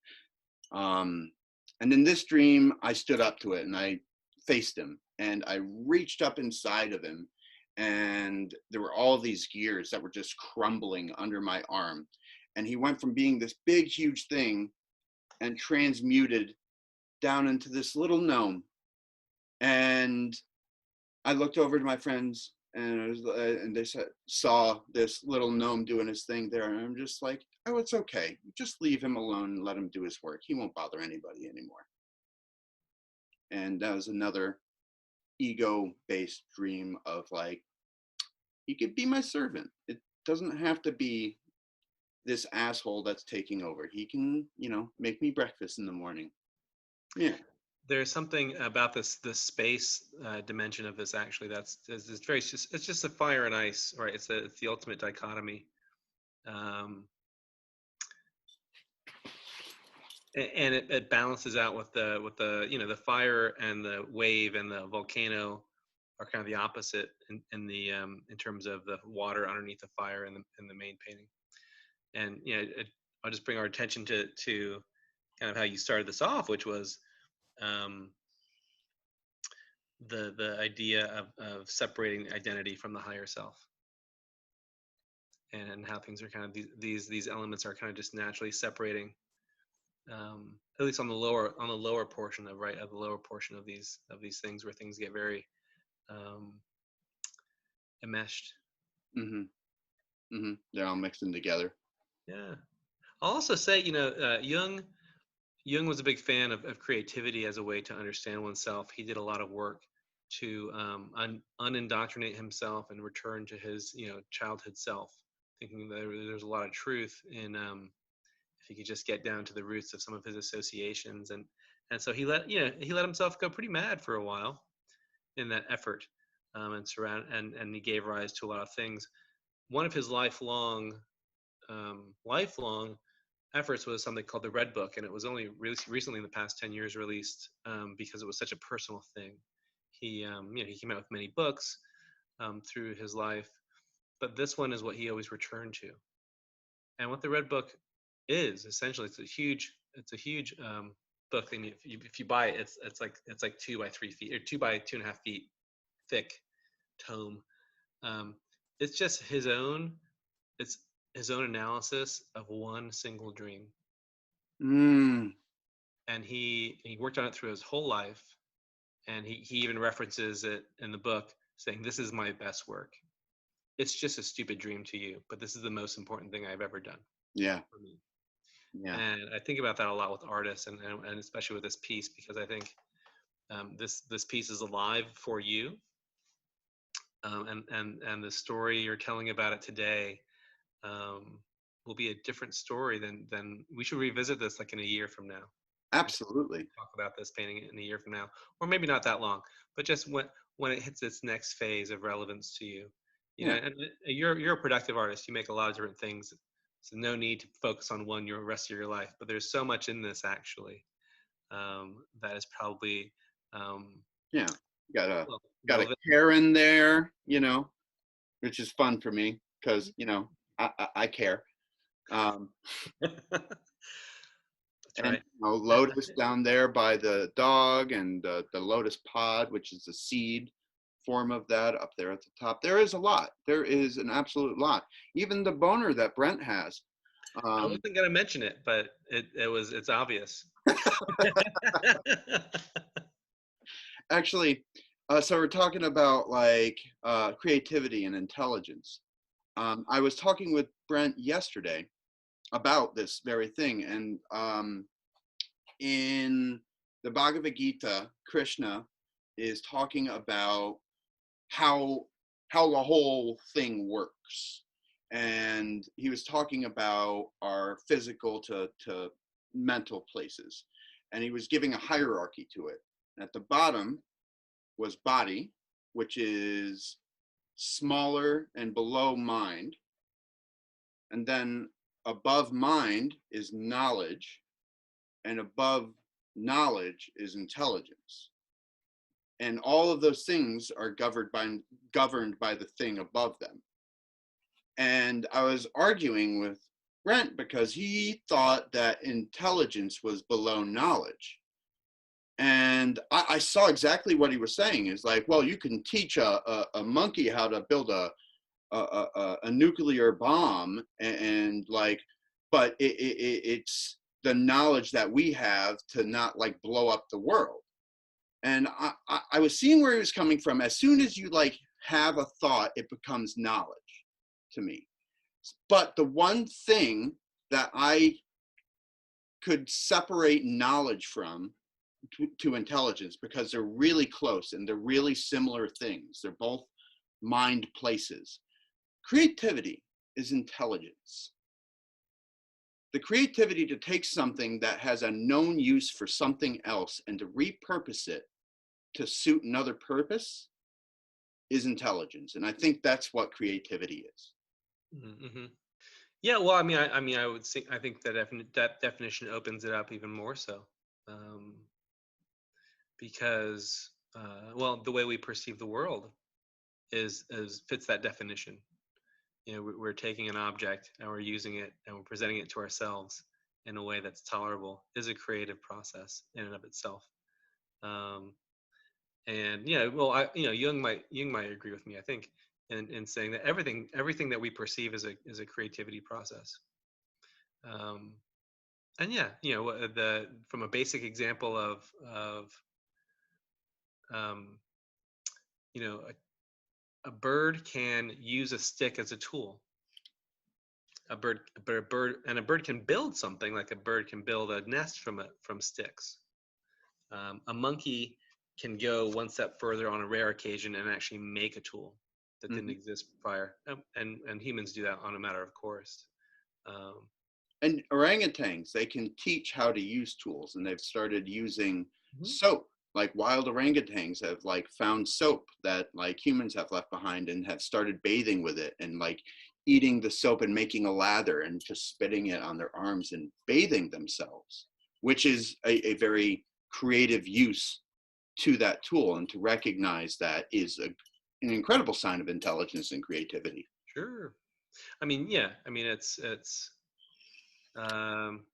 Um, and in this dream, I stood up to it and I faced him and I reached up inside of him, and there were all these gears that were just crumbling under my arm. And he went from being this big, huge thing and transmuted down into this little gnome. And I looked over to my friends, and they saw this little gnome doing his thing there, and I'm just like, oh, it's okay. Just leave him alone and let him do his work. He won't bother anybody anymore. And that was another ego-based dream of like, he could be my servant. It doesn't have to be this asshole that's taking over. He can, make me breakfast in the morning. Yeah. There's something about this space dimension of this actually that's it's very it's just a fire and ice, right? It's the ultimate dichotomy, um, and it balances out with the the fire and the wave and the volcano are kind of the opposite in terms of the water underneath the fire in the main painting. And I'll just bring our attention to kind of how you started this off, which was um, the idea of separating identity from the higher self, and how things are kind of these elements are kind of just naturally separating, at least on the lower portion of the lower portion of these things where things get very um, enmeshed. Mm-hmm. Mm-hmm. They're all mixing together. Yeah. I'll also say, Jung was a big fan of creativity as a way to understand oneself. He did a lot of work to unindoctrinate himself and return to his childhood self, thinking that there's a lot of truth in if he could just get down to the roots of some of his associations, and so he let himself go pretty mad for a while in that effort, and he gave rise to a lot of things. One of his lifelong efforts was something called the Red Book, and it was only recently in the past 10 years released, because it was such a personal thing. He came out with many books through his life, but this one is what he always returned to. And what the Red Book is essentially, it's a huge book, and if you buy it, it's like 2 by 3 feet or 2 by 2.5 feet thick tome. Um, it's just it's his own analysis of one single dream. Mm. And he worked on it through his whole life, and he even references it in the book, saying, this is my best work. It's just a stupid dream to you, but this is the most important thing I've ever done Yeah. for me. Yeah. And I think about that a lot with artists, and especially with this piece, because I think this piece is alive for you, and the story you're telling about it today will be a different story than we should revisit this like in a year from now. Absolutely. Talk about this painting in a year from now, or maybe not that long, but just when it hits its next phase of relevance to you. Yeah. And you're a productive artist. You make a lot of different things, so no need to focus on one your rest of your life. But there's so much in this actually that is probably Yeah. Got a relevant. care in there, which is fun for me because I care. That's And right. lotus down there by the dog, and the lotus pod, which is the seed form of that up there at the top. There is a lot. There is an absolute lot. Even the boner that Brent has. I wasn't gonna mention it, but it's obvious. Actually, so we're talking about like creativity and intelligence. I was talking with Brent yesterday about this very thing, and in the Bhagavad Gita, Krishna is talking about how the whole thing works, and he was talking about our physical to mental places, and he was giving a hierarchy to it. At the bottom was body, which is smaller and below mind, and then above mind is knowledge, and above knowledge is intelligence. And all of those things are governed by the thing above them. And I was arguing with Brent because he thought that intelligence was below knowledge. And I saw exactly what he was saying. Is like, well, you can teach a monkey how to build a nuclear bomb, and like, but it's the knowledge that we have to not like blow up the world. And I was seeing where he was coming from. As soon as you like have a thought, it becomes knowledge to me. But the one thing that I could separate knowledge from to intelligence, because they're really close and they're really similar things. They're both mind places. Creativity is intelligence. The creativity to take something that has a known use for something else and to repurpose it to suit another purpose is intelligence. And I think that's what creativity is. Mm-hmm. Yeah, well, I would think, I think that that definition opens it up even more so, um, because well, the way we perceive the world is fits that definition. You know, we're taking an object and we're using it and we're presenting it to ourselves in a way that's tolerable is a creative process in and of itself. Um, and yeah, well, Jung might agree with me, I think, in saying that everything that we perceive is a creativity process. Um, and yeah, the from a basic example of um, you know a bird can use a stick as a tool. A bird can build something, like a bird can build a nest from sticks. A monkey can go one step further on a rare occasion and actually make a tool that didn't Mhm. exist prior. And humans do that on a matter of course. Um, And orangutans, they can teach how to use tools, and they've started using mhm. soap. Like wild orangutans have like found soap that like humans have left behind and have started bathing with it and like eating the soap and making a lather and just spitting it on their arms and bathing themselves, which is a very creative use to that tool. And to recognize that is an incredible sign of intelligence and creativity. Sure. I mean, yeah. I mean, it's um,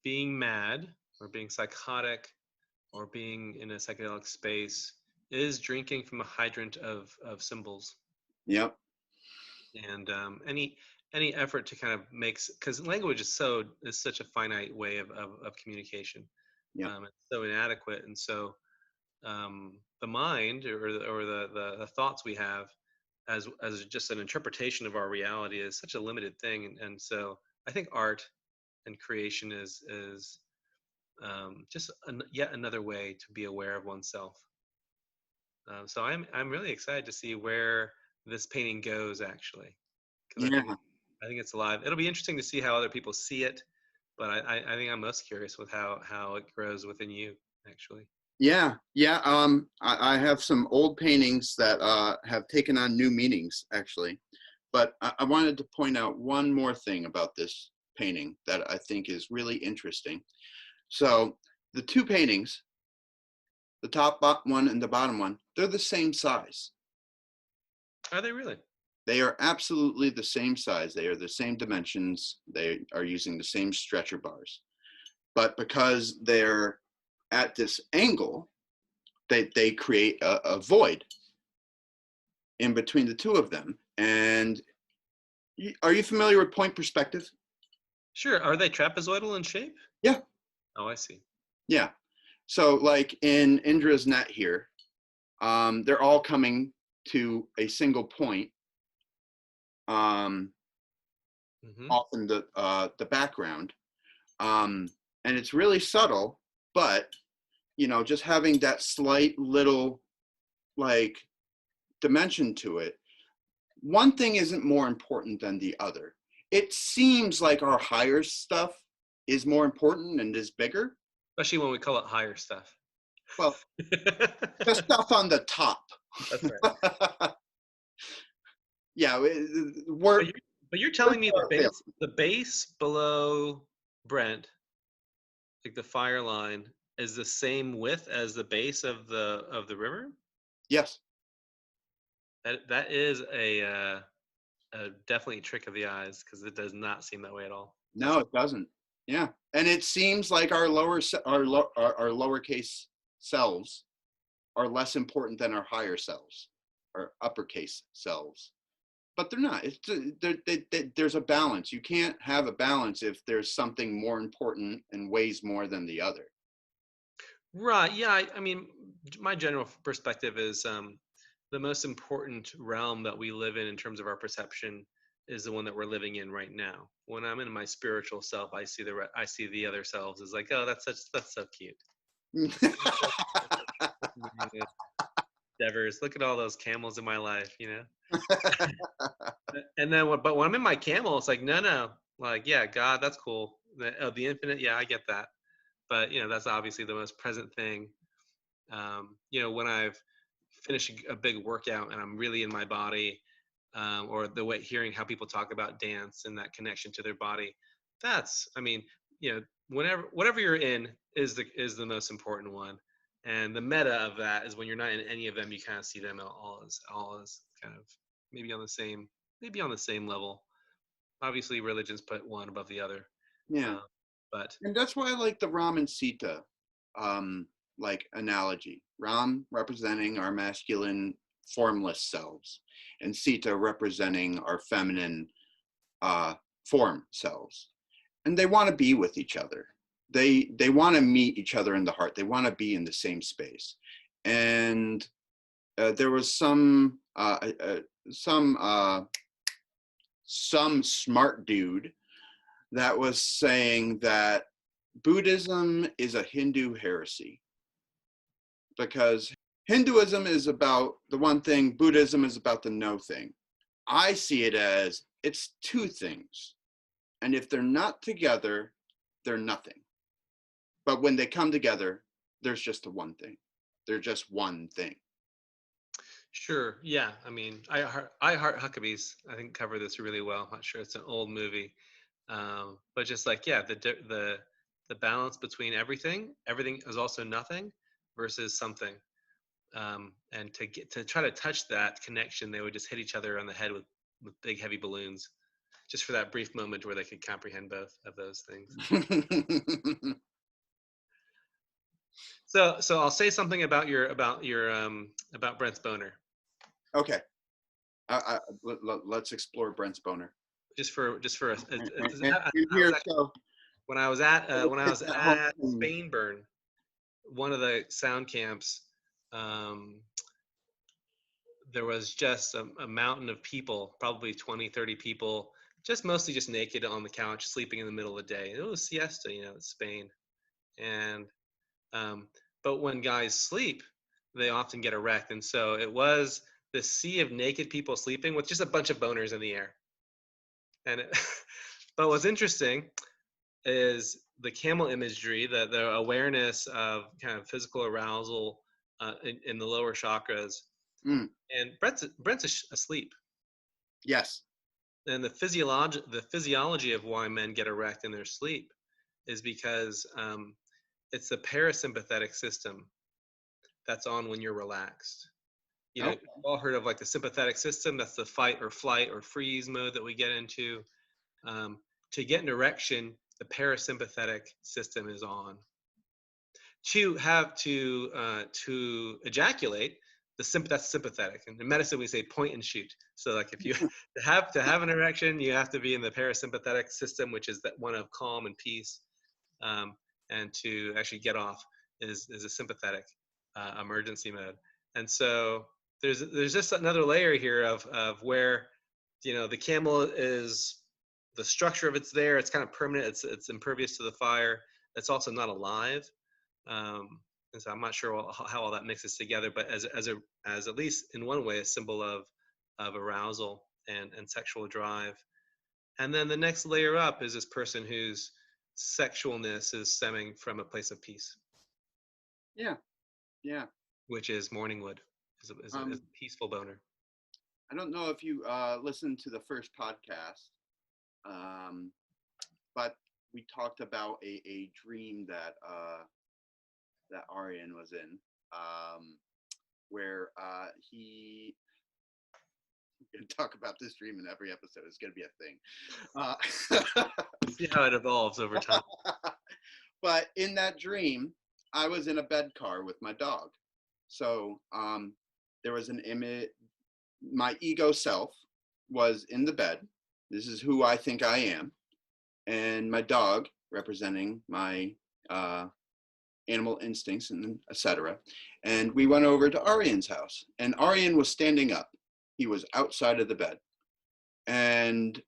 being mad or being psychotic or being in a psychedelic space is drinking from a hydrant of symbols. Yep. And any effort to kind of make, because language is such a finite way of communication. Yep. It's so inadequate, and so the mind or the thoughts we have as just an interpretation of our reality is such a limited thing, and so I think art and creation is just yet another way to be aware of oneself. So I'm really excited to see where this painting goes, actually, because Yeah. I think it's alive. It'll be interesting to see how other people see it, but I think I'm most curious with how it grows within you, actually. Yeah, yeah. I have some old paintings that have taken on new meanings, actually. But I wanted to point out one more thing about this painting that I think is really interesting. So the two paintings, the top one and the bottom one, they're the same size. Are they really? They are absolutely the same size. They are the same dimensions. They are using the same stretcher bars. But because they're at this angle, they create a void in between the two of them. And are you familiar with point perspective? Sure. Are they trapezoidal in shape? Yeah, Oh, I see. yeah. So like in Indra's net here, they're all coming to a single point, um, Hmm. off in the background, and it's really subtle, but just having that slight little like dimension to it. One thing isn't more important than the other. It seems like our higher stuff is more important and is bigger. Especially when we call it higher stuff. Well, the stuff on the top. That's right. Yeah, But we're, you're, but you're we're telling me the base below Brent, like the fire line, is the same width as the base of the river? yes. That is definitely a trick of the eyes, because it does not seem that way at all. That's No, it doesn't. Yeah, and it seems like our our lowercase selves are less important than our higher selves, our uppercase selves. But they're not. There's a balance. You can't have a balance if there's something more important and weighs more than the other. right. Yeah. I mean, my general perspective is the most important realm that we live in terms of our perception is the one that we're living in right now. When I'm in my spiritual self, I see I see the other selves as like, oh, that's so cute. Devers, look at all those camels in my life, you know. And then but when I'm in my camel, it's like, no, like, yeah, God, that's cool. The infinite, yeah, I get that. But that's obviously the most present thing. When I've finished a big workout and I'm really in my body, or the way hearing how people talk about dance and that connection to their body, I mean, whatever you're in is the most important one. And the meta of that is when you're not in any of them, you kind of see them all as kind of maybe on the same level. Obviously, religions put one above the other, Yeah, uh, but and that's why I like the Ram and Sita, um, like analogy. Ram representing our masculine formless selves, and Sita representing our feminine uh, form selves. And they want to be with each other. They want to meet each other in the heart. They want to be in the same space. And there was some some smart dude that was saying that Buddhism is a Hindu heresy because Hinduism is about the one thing, Buddhism is about the no thing. I see it as it's two things. And if they're not together, they're nothing. But when they come together, there's just the one thing. They're just one thing. sure, yeah. I mean, I Heart Huckabees, I think, cover this really well. I'm not sure, it's an old movie, but just like, yeah, the balance between everything is also nothing versus something. And to try to touch that connection, they would just hit each other on the head with big heavy balloons, just for that brief moment where they could comprehend both of those things. So I'll say something about Brent's boner, Okay. Let's explore Brent's boner. just for And I was here, so when I hit was that home at thing. Spainburn, one of the sound camps. Um, there was just a mountain of people, probably 20, 30 people, just mostly just naked on the couch, sleeping in the middle of the day. It was siesta, it's Spain. And um, but when guys sleep, they often get erect, and so it was this sea of naked people sleeping with just a bunch of boners in the air. And but what's interesting is the camel imagery, the awareness of kind of physical arousal in the lower chakras. Mm, And Brent's asleep. yes. And the physiology of why men get erect in their sleep is because it's the parasympathetic system that's on when you're relaxed. Oh, You've all heard of like the sympathetic system. That's the fight or flight or freeze mode that we get into. um, to get an erection, the parasympathetic system is on. To ejaculate, that's sympathetic. And in medicine, we say point and shoot. So like if you to have an erection, you have to be in the parasympathetic system, which is that one of calm and peace. Um, and to actually get off is a sympathetic emergency mode. And so there's just another layer here of where the camel is, the structure of it's there. It's kind of permanent. It's impervious to the fire. It's also not alive. Um, and so I'm not sure how all that mixes together, but as at least in one way, a symbol of arousal and sexual drive. And then the next layer up is this person whose sexualness is stemming from a place of peace, yeah, yeah. which is morningwood, is a Um, peaceful boner. I don't know if you listened to the first podcast, um, but we talked about a dream that Aryan was in, where We're going to talk about this dream in every episode. It's going to be a thing. See how it evolves over time. But in that dream, I was in a bed car with my dog. So there was an image. My ego self was in the bed. This is who I think I am. And my dog, representing my animal instincts and etc. And we went over to Aryan's house, and Aryan was standing up. He was outside of the bed. And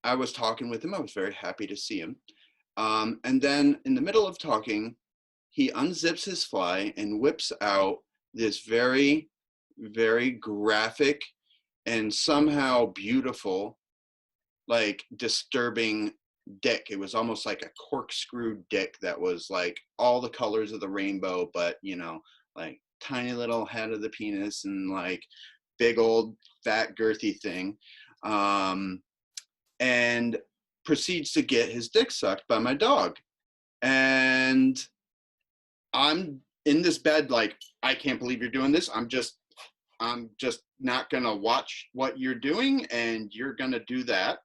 I was talking with him. I was very happy to see him. And then in the middle of talking, he unzips his fly and whips out this very, very graphic and somehow beautiful, like disturbing dick. It was almost like a corkscrew dick that was like all the colors of the rainbow, but you know, like tiny little head of the penis and like big old fat girthy thing. And proceeds to get his dick sucked by my dog. And I'm in this bed like, I can't believe you're doing this. I'm just not gonna watch what you're doing, and you're gonna do that.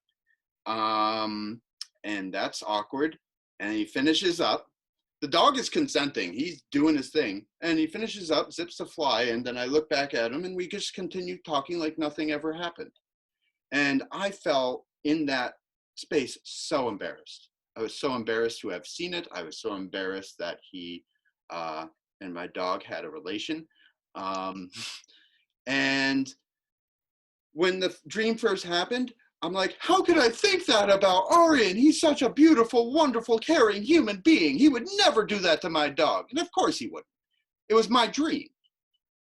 And that's awkward. And he finishes up. The dog is consenting. He's doing his thing. And he finishes up, zips the fly, and then I look back at him and we just continue talking like nothing ever happened. And I felt in that space so embarrassed. I was so embarrassed to have seen it. I was so embarrassed that he and my dog had a relation. And when the dream first happened, I'm like, how could I think that about Aryan? He's such a beautiful, wonderful, caring human being. He would never do that to my dog. And of course he wouldn't. It was my dream.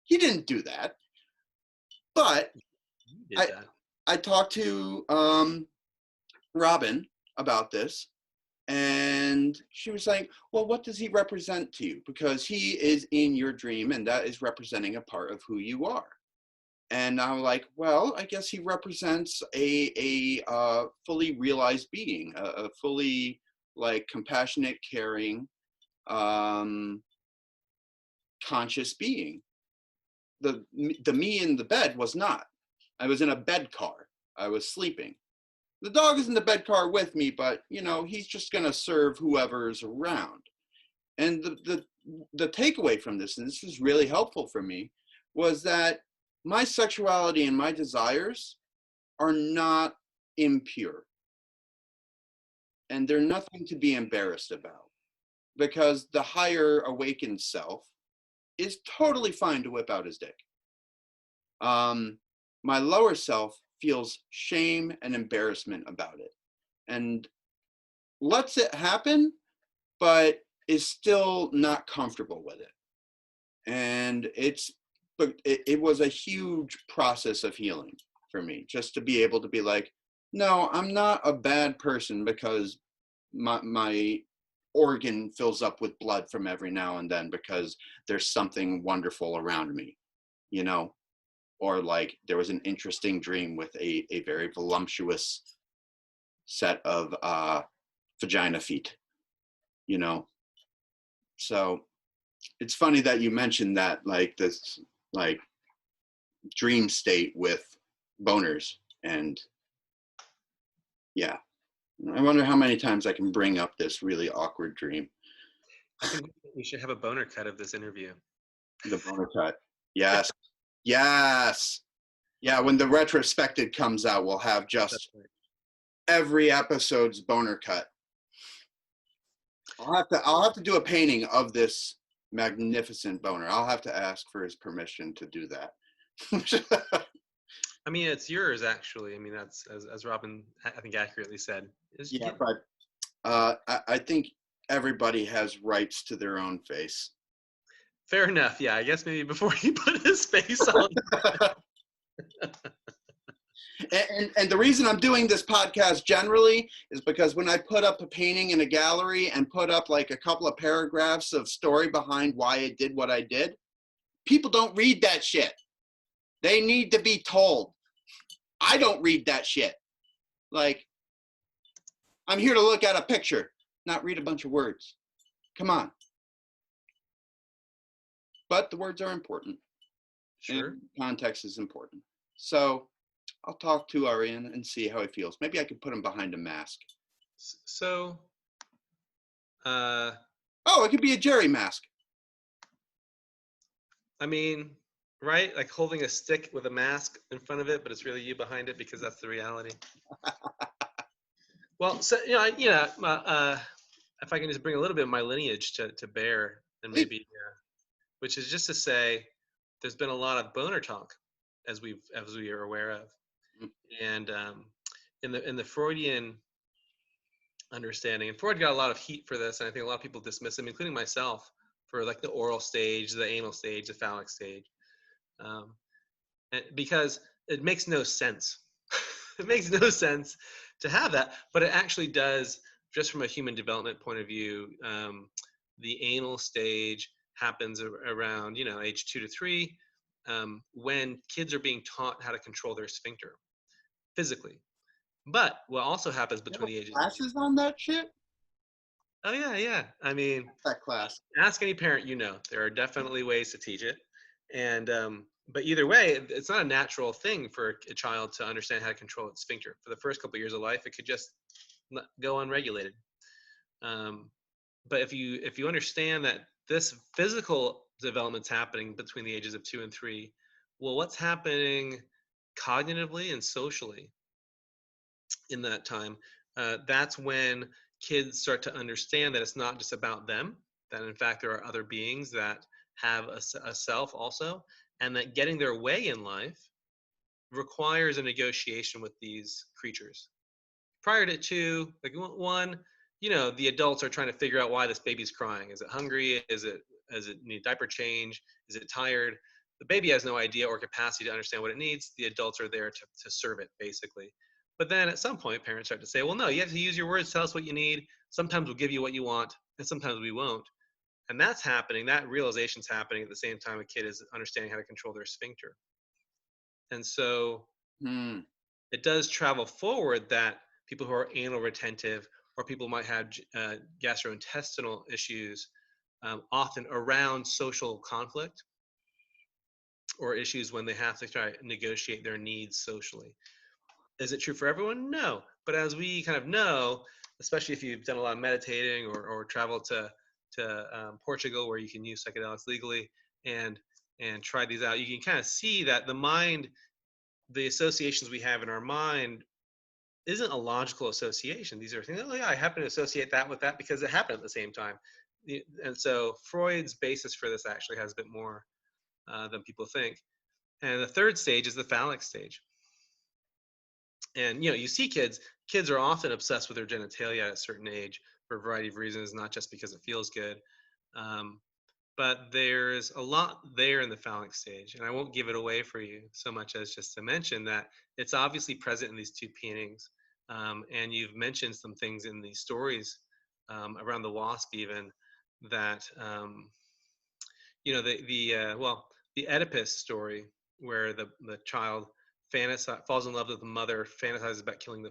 He didn't do that. But I talked to Robin about this, and she was like, well, what does he represent to you? Because he is in your dream, and that is representing a part of who you are. And I'm like, well, I guess he represents a fully realized being, a fully like compassionate, caring, conscious being. The me in the bed was not. I was in a bed car. I was sleeping. The dog is in the bed car with me, but you know, he's just gonna serve whoever's around. And the takeaway from this, and this was really helpful for me, was that my sexuality and my desires are not impure. And they're nothing to be embarrassed about, because the higher awakened self is totally fine to whip out his dick. My lower self feels shame and embarrassment about it and lets it happen, but is still not comfortable with it. And it was a huge process of healing for me, just to be able to be like, no, I'm not a bad person because my organ fills up with blood from every now and then because there's something wonderful around me, you know? Or like there was an interesting dream with a very voluptuous set of vagina feet, you know? So it's funny that you mentioned that, like this like dream state with boners. And yeah, I wonder how many times I can bring up this really awkward dream. I think we should have a boner cut of this interview. The boner cut. Yes. Yes. Yeah, when the retrospective comes out, we'll have just every episode's boner cut. I'll have to do a painting of this magnificent boner. I'll have to ask for his permission to do that. I mean, it's yours, actually. I mean, that's as Robin, I think, accurately said. Yeah, but I think everybody has rights to their own face. Fair enough. Yeah, I guess maybe before he put his face on. And the reason I'm doing this podcast generally is because when I put up a painting in a gallery and put up like a couple of paragraphs of story behind why I did what I did, people don't read that shit. They need to be told. I don't read that shit. Like, I'm here to look at a picture, not read a bunch of words. Come on. But the words are important. Sure. And context is important. So I'll talk to Arian and see how he feels. Maybe I could put him behind a mask. So, uh, Oh, it could be a Jerry mask. I mean, right? Like holding a stick with a mask in front of it, but it's really you behind it because that's the reality. Well, so if I can just bring a little bit of my lineage to bear, and Please. maybe, which is just to say, there's been a lot of boner talk, as we are aware of, and in the Freudian understanding, and Freud got a lot of heat for this, and I think a lot of people dismiss him, including myself, for like the oral stage, the anal stage, the phallic stage, um, because it makes no sense. It makes no sense to have that, but it actually does, just from a human development point of view. The anal stage happens around, age 2 to 3, when kids are being taught how to control their sphincter physically. But what also happens You between have the ages of classes on that shit? oh yeah, yeah. I mean, That class. ask any parent, there are definitely ways to teach it, and but either way, it's not a natural thing for a child to understand how to control its sphincter. For the first couple of years of life, it could just go unregulated. Um, but if you understand that this physical development's happening between the ages of 2 and 3, well, what's happening cognitively and socially in that time? That's when kids start to understand that it's not just about them, that in fact there are other beings that have a self also, and that getting their way in life requires a negotiation with these creatures. Prior to two, like one, the adults are trying to figure out why this baby's crying. Is it hungry? Is it need diaper change? Is it tired? The baby has no idea or capacity to understand what it needs. The adults are there to serve it, basically. But then at some point, parents start to say, well, no, you have to use your words, tell us what you need. Sometimes we'll give you what you want, and sometimes we won't. And that's happening, that realization's happening at the same time a kid is understanding how to control their sphincter. And so Hmm. it does travel forward that people who are anal retentive, or people might have gastrointestinal issues, often around social conflict or issues when they have to try to negotiate their needs socially. Is it true for everyone? No. But as we kind of know, especially if you've done a lot of meditating or traveled to Portugal, where you can use psychedelics legally, and try these out, you can kind of see that the mind, the associations we have in our mind, isn't a logical association. These are things, oh yeah, I happen to associate that with that because it happened at the same time. And so Freud's basis for this actually has a bit more than people think. And the third stage is the phallic stage. And you see kids are often obsessed with their genitalia at a certain age for a variety of reasons, not just because it feels good. Um, but there's a lot there in the phallic stage, and I won't give it away for you so much as just to mention that it's obviously present in these two paintings. And you've mentioned some things in these stories, around the wasp even, that the Oedipus story, where the child falls in love with the mother, fantasizes about killing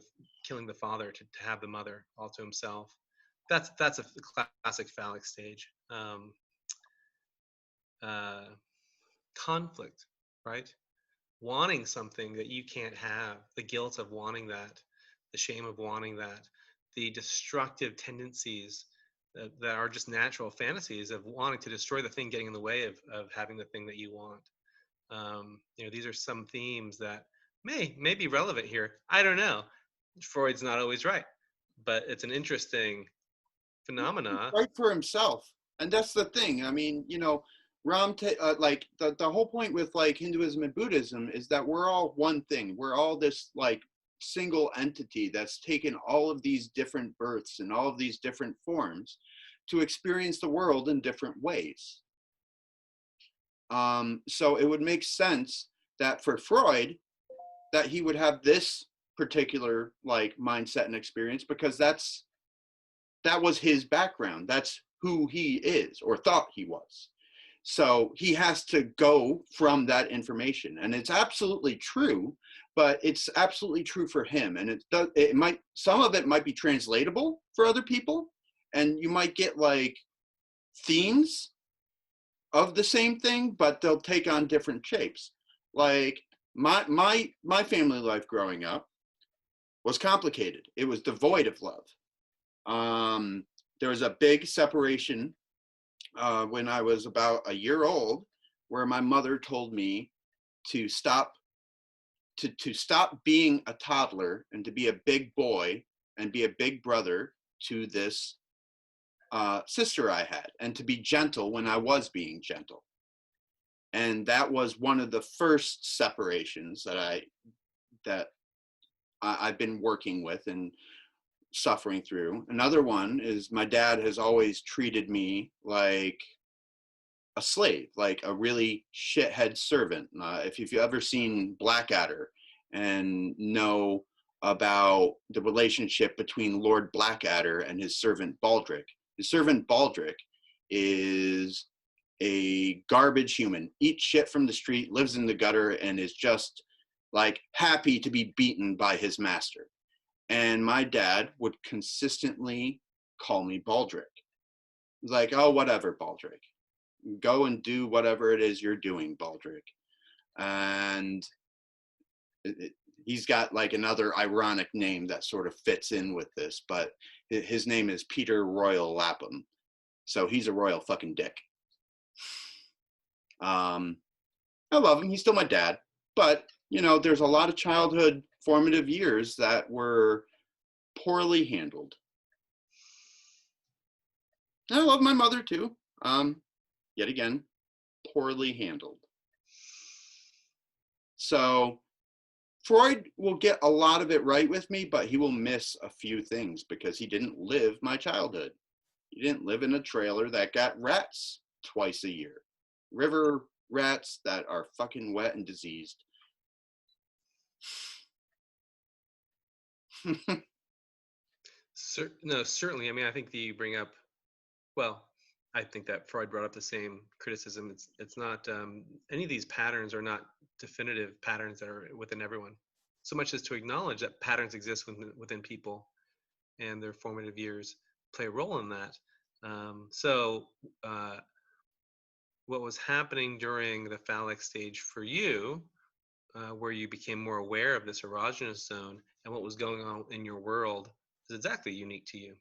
the father to have the mother all to himself. That's a classic phallic stage. Uh, Conflict, right? Wanting something that you can't have, the guilt of wanting that, the shame of wanting that, the destructive tendencies that are just natural fantasies of wanting to destroy the thing getting in the way of having the thing that you want. These are some themes that may be relevant here. I don't know. Freud's not always right, but it's an interesting phenomena. Right for himself. And that's the thing. I mean, like the whole point with like Hinduism and Buddhism is that we're all one thing. We're all this like single entity that's taken all of these different births and all of these different forms to experience the world in different ways. So it would make sense that for Freud, that he would have this particular like mindset and experience because that was his background. That's who he is or thought he was. So he has to go from that information. And it's absolutely true, but it's absolutely true for him. And some of it might be translatable for other people. And you might get like themes of the same thing, but they'll take on different shapes. Like my family life growing up was complicated. It was devoid of love. Um, there was a big separation when I was about a year old, where my mother told me to stop being a toddler and to be a big boy and be a big brother to this sister I had, and to be gentle when I was being gentle. And that was one of the first separations that I've been working with and suffering through. Another one is my dad has always treated me like a slave, like a really shithead servant. If you've ever seen Blackadder and know about the relationship between Lord Blackadder and his servant Baldric is a garbage human, eats shit from the street, lives in the gutter, and is just like happy to be beaten by his master. And my dad would consistently call me Baldric. He's like, oh, whatever, Baldric. Go and do whatever it is you're doing, Baldric. And he's got like another ironic name that sort of fits in with this, but his name is Peter Royal Lapham. So he's a royal fucking dick. I love him. He's still my dad. But, you know, there's a lot of childhood formative years that were poorly handled. And I love my mother too. Yet again, poorly handled. So Freud will get a lot of it right with me, but he will miss a few things because he didn't live my childhood. He didn't live in a trailer that got rats twice a year. River rats that are fucking wet and diseased. No, certainly. I mean, I think that you bring up, well, I think that Freud brought up the same criticism. It's not any of these patterns are not definitive patterns that are within everyone. So much as to acknowledge that patterns exist within people, and their formative years play a role in that. What was happening during the phallic stage for you, where you became more aware of this erogenous zone and what was going on in your world, is exactly unique to you.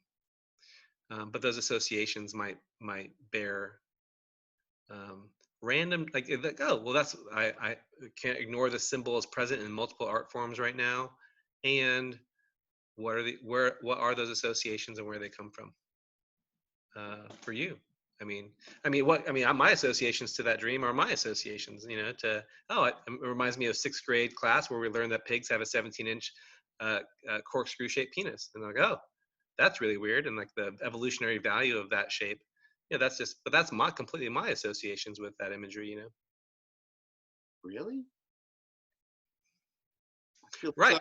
But those associations might bear random, like, oh well, that's I can't ignore the symbol is present in multiple art forms right now, and what are those associations and where they come from for you? My associations to that dream are my associations. It reminds me of sixth grade class where we learned that pigs have a 17-inch corkscrew-shaped penis, and I'm like, oh, that's really weird, and like the evolutionary value of that shape. Yeah, but that's completely my associations with that imagery. Really? I feel Right,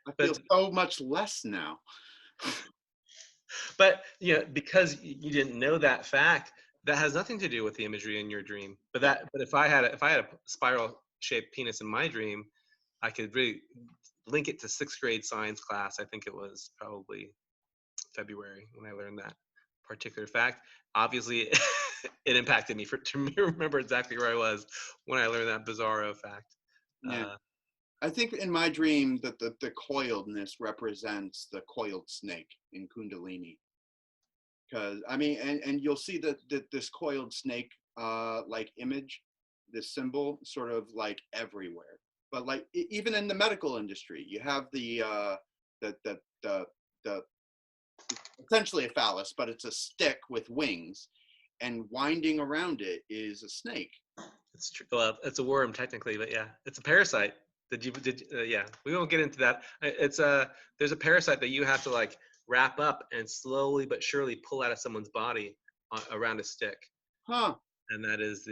I feel so much less now. But because you didn't know that fact, that has nothing to do with the imagery in your dream. But if I had a spiral shaped penis in my dream, I could really link it to sixth grade science class. I think it was probably February when I learned that particular fact. Obviously, it impacted me to remember exactly where I was when I learned that bizarro fact. Yeah. I think in my dream that the coiledness represents the coiled snake in Kundalini. Because I mean, and you'll see that this coiled snake like image, this symbol, sort of like everywhere. But like even in the medical industry, you have the essentially a phallus, but it's a stick with wings, and winding around it is a snake. It's true. Well, it's a worm technically, but yeah, it's a parasite. Yeah, we won't get into that. There's a parasite that you have to like wrap up and slowly but surely pull out of someone's body around a stick. Huh. And that is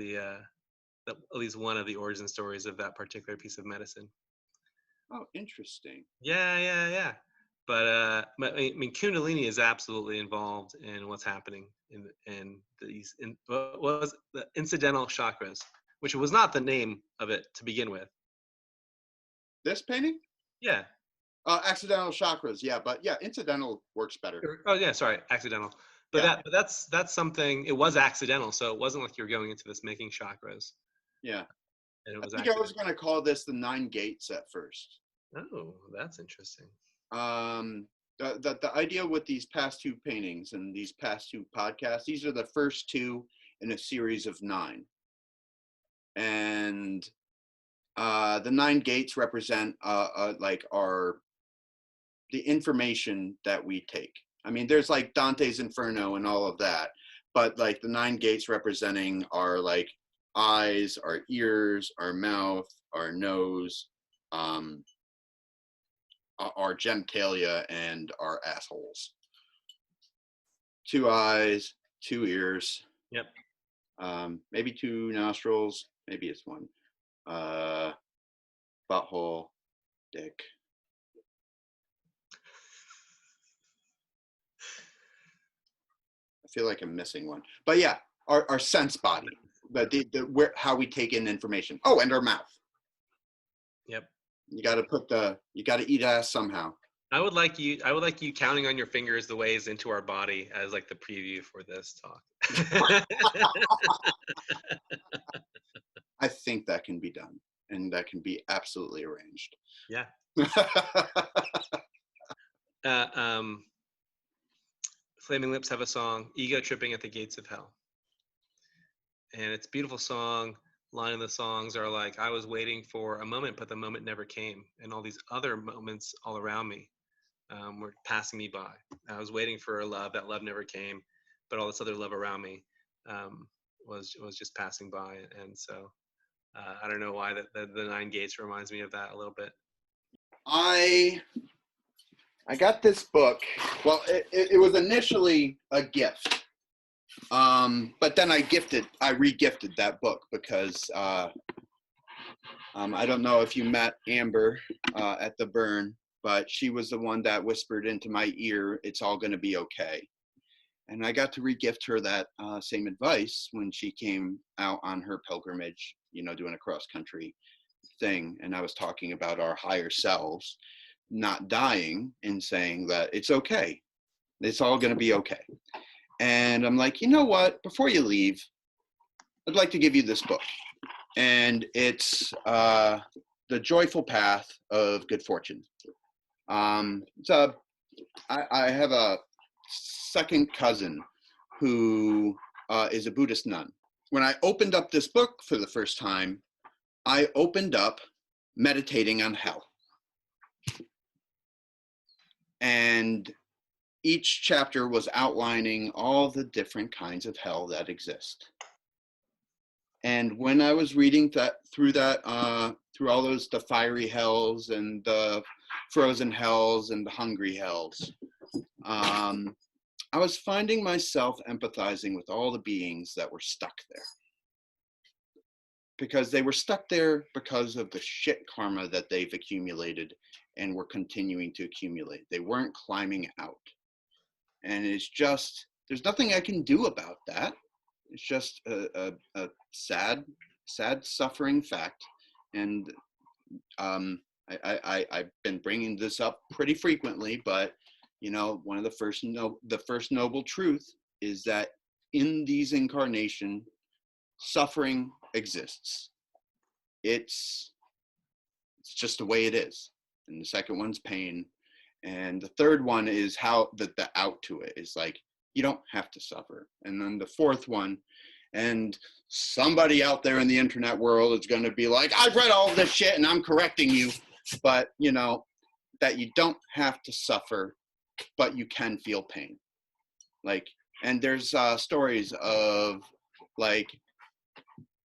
at least one of the origin stories of that particular piece of medicine. Oh, interesting. Yeah. But I mean, Kundalini is absolutely involved in what's happening in what was the incidental chakras, which was not the name of it to begin with. This painting? Yeah. Accidental chakras, yeah, but yeah, incidental works better. Oh yeah, sorry, accidental. But yeah. That's something. It was accidental, so it wasn't like you were going into this making chakras. Yeah. and it I was think I was activated. going to call this the 9 gates at first. Oh, that's interesting. Um, the idea with these past two paintings and these past two podcasts, these are the first two in a series of 9. And the 9 gates represent like the information that we take. I mean, there's like Dante's Inferno and all of that, but like the 9 gates representing our like eyes, our ears, our mouth, our nose, um, our genitalia, and our assholes. 2 eyes, 2 ears, Yep. maybe 2 nostrils, maybe it's one. Butthole, dick. I feel like I'm missing one, but yeah, our sense body, but where how we take in information. Oh, and our mouth. Yep. You got to eat ass somehow. I would like you counting on your fingers the ways into our body as like the preview for this talk. I think that can be done, and that can be absolutely arranged. Yeah. Um, Flaming Lips have a song, Ego Tripping at the Gates of Hell. And it's a beautiful song. Line of the songs are like, I was waiting for a moment, but the moment never came. And all these other moments all around me were passing me by. I was waiting for a love. That love never came, but all this other love around me was just passing by. And so I don't know why the 9 gates reminds me of that a little bit. I got this book. Well, it was initially a gift, but then I re-gifted that book because I don't know if you met Amber at the burn, but she was the one that whispered into my ear, "It's all going to be okay." And I got to re-gift her that same advice when she came out on her pilgrimage, doing a cross-country thing. And I was talking about our higher selves not dying and saying that it's okay. It's all going to be okay. And I'm like, you know what? Before you leave, I'd like to give you this book. And it's The Joyful Path of Good Fortune. I have a second cousin who is a Buddhist nun. When I opened up this book for the first time, I opened up meditating on hell. And each chapter was outlining all the different kinds of hell that exist. And when I was reading through all those, the fiery hells and the frozen hells and the hungry hells, I was finding myself empathizing with all the beings that were stuck there. Because they were stuck there because of the shit karma that they've accumulated and were continuing to accumulate. They weren't climbing out. And it's just, there's nothing I can do about that. It's just a sad suffering fact. And I've been bringing this up pretty frequently, but one of the first noble truth is that in these incarnations, suffering exists. It's just the way it is. And the second one's pain. And the third one is how the out to it is like, you don't have to suffer. And then the fourth one, and somebody out there in the internet world is going to be like, I've read all this shit and I'm correcting you. But, that you don't have to suffer, but you can feel pain. Like, and there's stories of like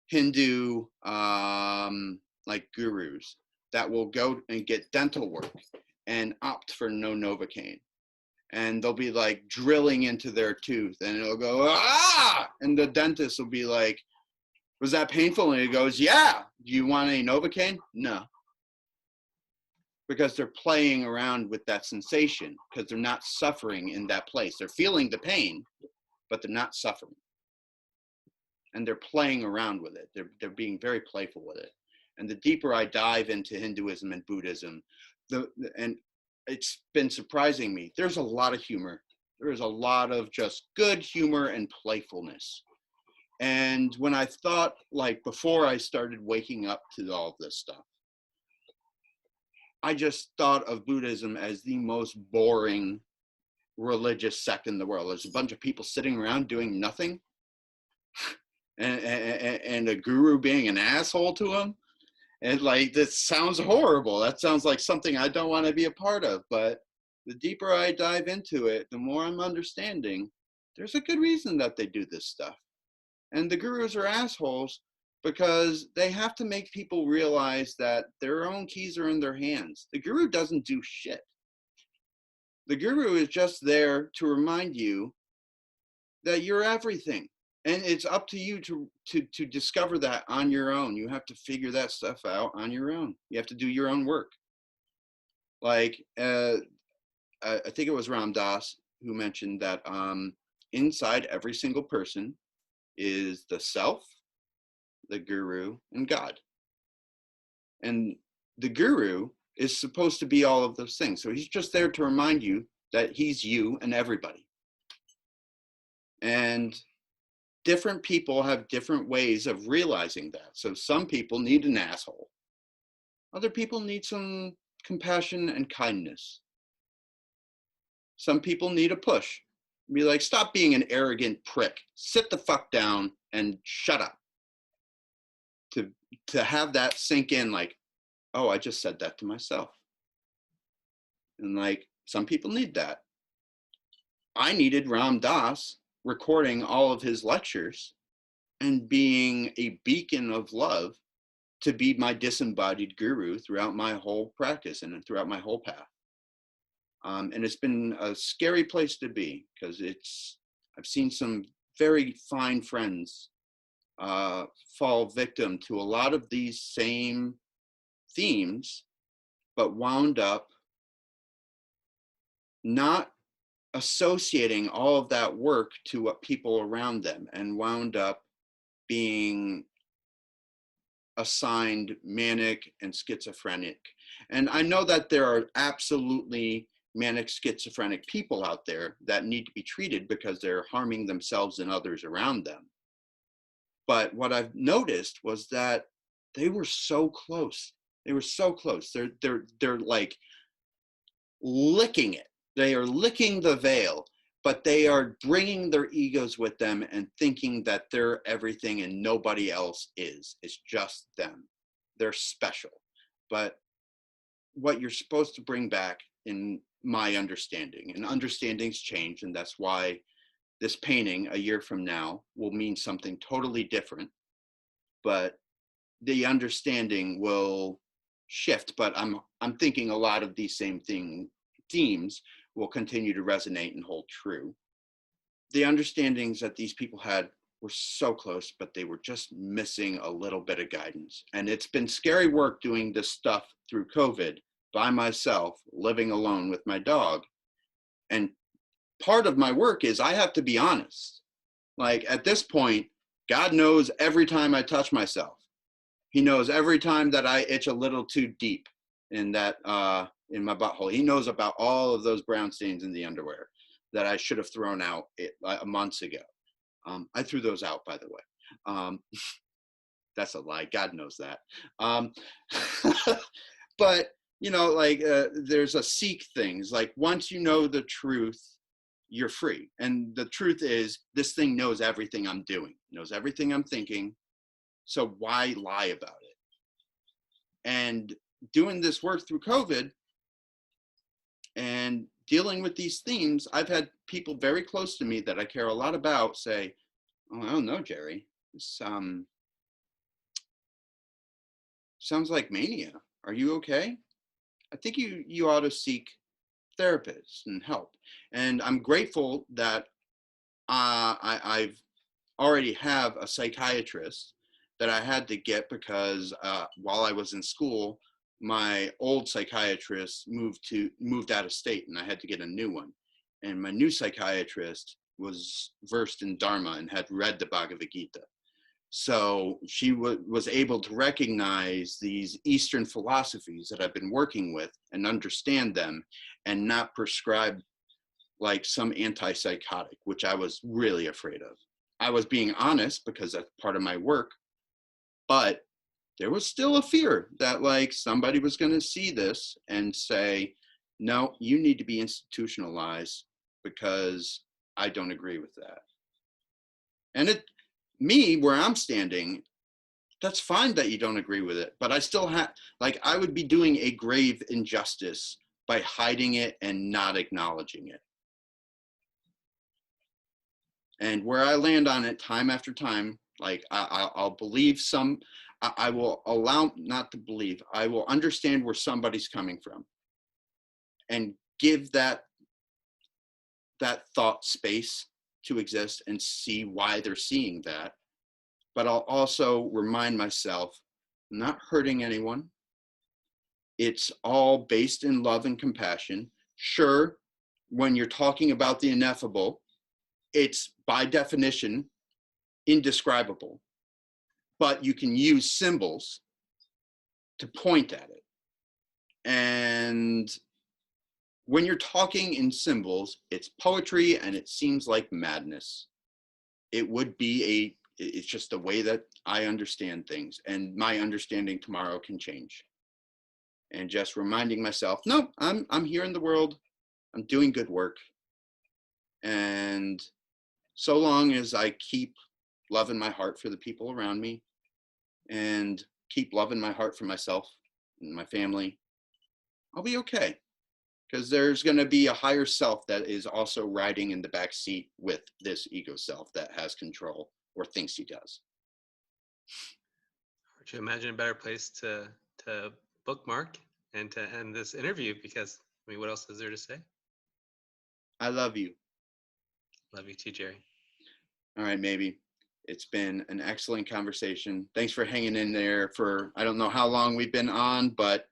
Hindu like gurus that will go and get dental work and opt for no Novocaine. And they'll be like drilling into their tooth and it'll go, ah! And the dentist will be like, was that painful? And he goes, yeah. Do you want any Novocaine? No. Because they're playing around with that sensation because they're not suffering in that place. They're feeling the pain, but they're not suffering. And they're playing around with it. They're being very playful with it. And the deeper I dive into Hinduism and Buddhism, and it's been surprising me, there's a lot of humor. There's a lot of just good humor and playfulness. And when I thought, like, before I started waking up to all of this stuff, I just thought of Buddhism as the most boring religious sect in the world. There's a bunch of people sitting around doing nothing, and a guru being an asshole to them. And like, this sounds horrible. That sounds like something I don't want to be a part of. But the deeper I dive into it, the more I'm understanding there's a good reason that they do this stuff. And the gurus are assholes because they have to make people realize that their own keys are in their hands. The guru doesn't do shit. The guru is just there to remind you that you're everything. And it's up to you to discover that on your own. You have to figure that stuff out on your own. You have to do your own work. Like, I think it was Ram Dass who mentioned that inside every single person is the self, the guru, and God. And the guru is supposed to be all of those things. So he's just there to remind you that he's you and everybody. And different people have different ways of realizing that. So some people need an asshole. Other people need some compassion and kindness. Some people need a push. Be like, stop being an arrogant prick. Sit the fuck down and shut up. To have that sink in, like, oh, I just said that to myself. And like, some people need that. I needed Ram Dass recording all of his lectures and being a beacon of love to be my disembodied guru throughout my whole practice and throughout my whole path. And it's been a scary place to be because I've seen some very fine friends fall victim to a lot of these same themes, but wound up not associating all of that work to what people around them, and wound up being assigned manic and schizophrenic. And I know that there are absolutely manic schizophrenic people out there that need to be treated because they're harming themselves and others around them. But what I've noticed was that they were so close. They were so close. They're like licking it. They are licking the veil, but they are bringing their egos with them and thinking that they're everything and nobody else is. It's just them. They're special. But what you're supposed to bring back, in my understanding, and understandings change, and that's why this painting a year from now will mean something totally different, but the understanding will shift. But I'm thinking a lot of these same themes will continue to resonate and hold true. The understandings that these people had were so close, but they were just missing a little bit of guidance. And it's been scary work doing this stuff through COVID by myself, living alone with my dog. And part of my work is I have to be honest. Like, at this point, God knows every time I touch myself. He knows every time that I itch a little too deep in that in my butthole. He knows about all of those brown stains in the underwear that I should have thrown out months ago. I threw those out, by the way. That's a lie. God knows that. But, you know, like, there's a seek things. Like, once you know the truth, you're free. And the truth is, this thing knows everything I'm doing, knows everything I'm thinking. So why lie about it? And doing this work through COVID and dealing with these themes, I've had people very close to me that I care a lot about say, oh, I don't know, Jerry, this sounds like mania. Are you okay? I think you ought to seek therapists and help. And I'm grateful that I've already have a psychiatrist that I had to get because while I was in school, my old psychiatrist moved out of state, and I had to get a new one. And my new psychiatrist was versed in Dharma and had read the Bhagavad Gita. So she was able to recognize these Eastern philosophies that I've been working with and understand them, and not prescribe like some antipsychotic, which I was really afraid of. I was being honest because that's part of my work, but there was still a fear that like somebody was going to see this and say, no, you need to be institutionalized because I don't agree with that. And me, where I'm standing, that's fine that you don't agree with it, but I still have, like, I would be doing a grave injustice by hiding it and not acknowledging it. And where I land on it time after time, like I'll believe I will allow, not to believe, I will understand where somebody's coming from and give that thought space to exist and see why they're seeing that. But I'll also remind myself, I'm not hurting anyone. It's all based in love and compassion. Sure, when you're talking about the ineffable, it's by definition indescribable, but you can use symbols to point at it. And when you're talking in symbols, it's poetry and it seems like madness. It would be it's just the way that I understand things, and my understanding tomorrow can change. And just reminding myself, no, I'm here in the world, I'm doing good work. And so long as I keep love in my heart for the people around me and keep love in my heart for myself and my family, I'll be okay. Because there's going to be a higher self that is also riding in the back seat with this ego self that has control or thinks he does. Would you imagine a better place to bookmark and to end this interview? Because I mean, what else is there to say? I love you. Love you too, Jerry. All right, maybe. It's been an excellent conversation. Thanks for hanging in there for, I don't know how long we've been on, but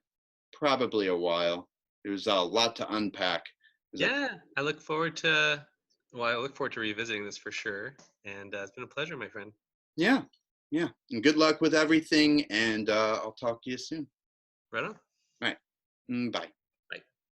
probably a while. There was a lot to unpack. Yeah, I look forward to. Well, I look forward to revisiting this for sure, and it's been a pleasure, my friend. Yeah, yeah. And good luck with everything, and I'll talk to you soon. Right on. All right. Bye.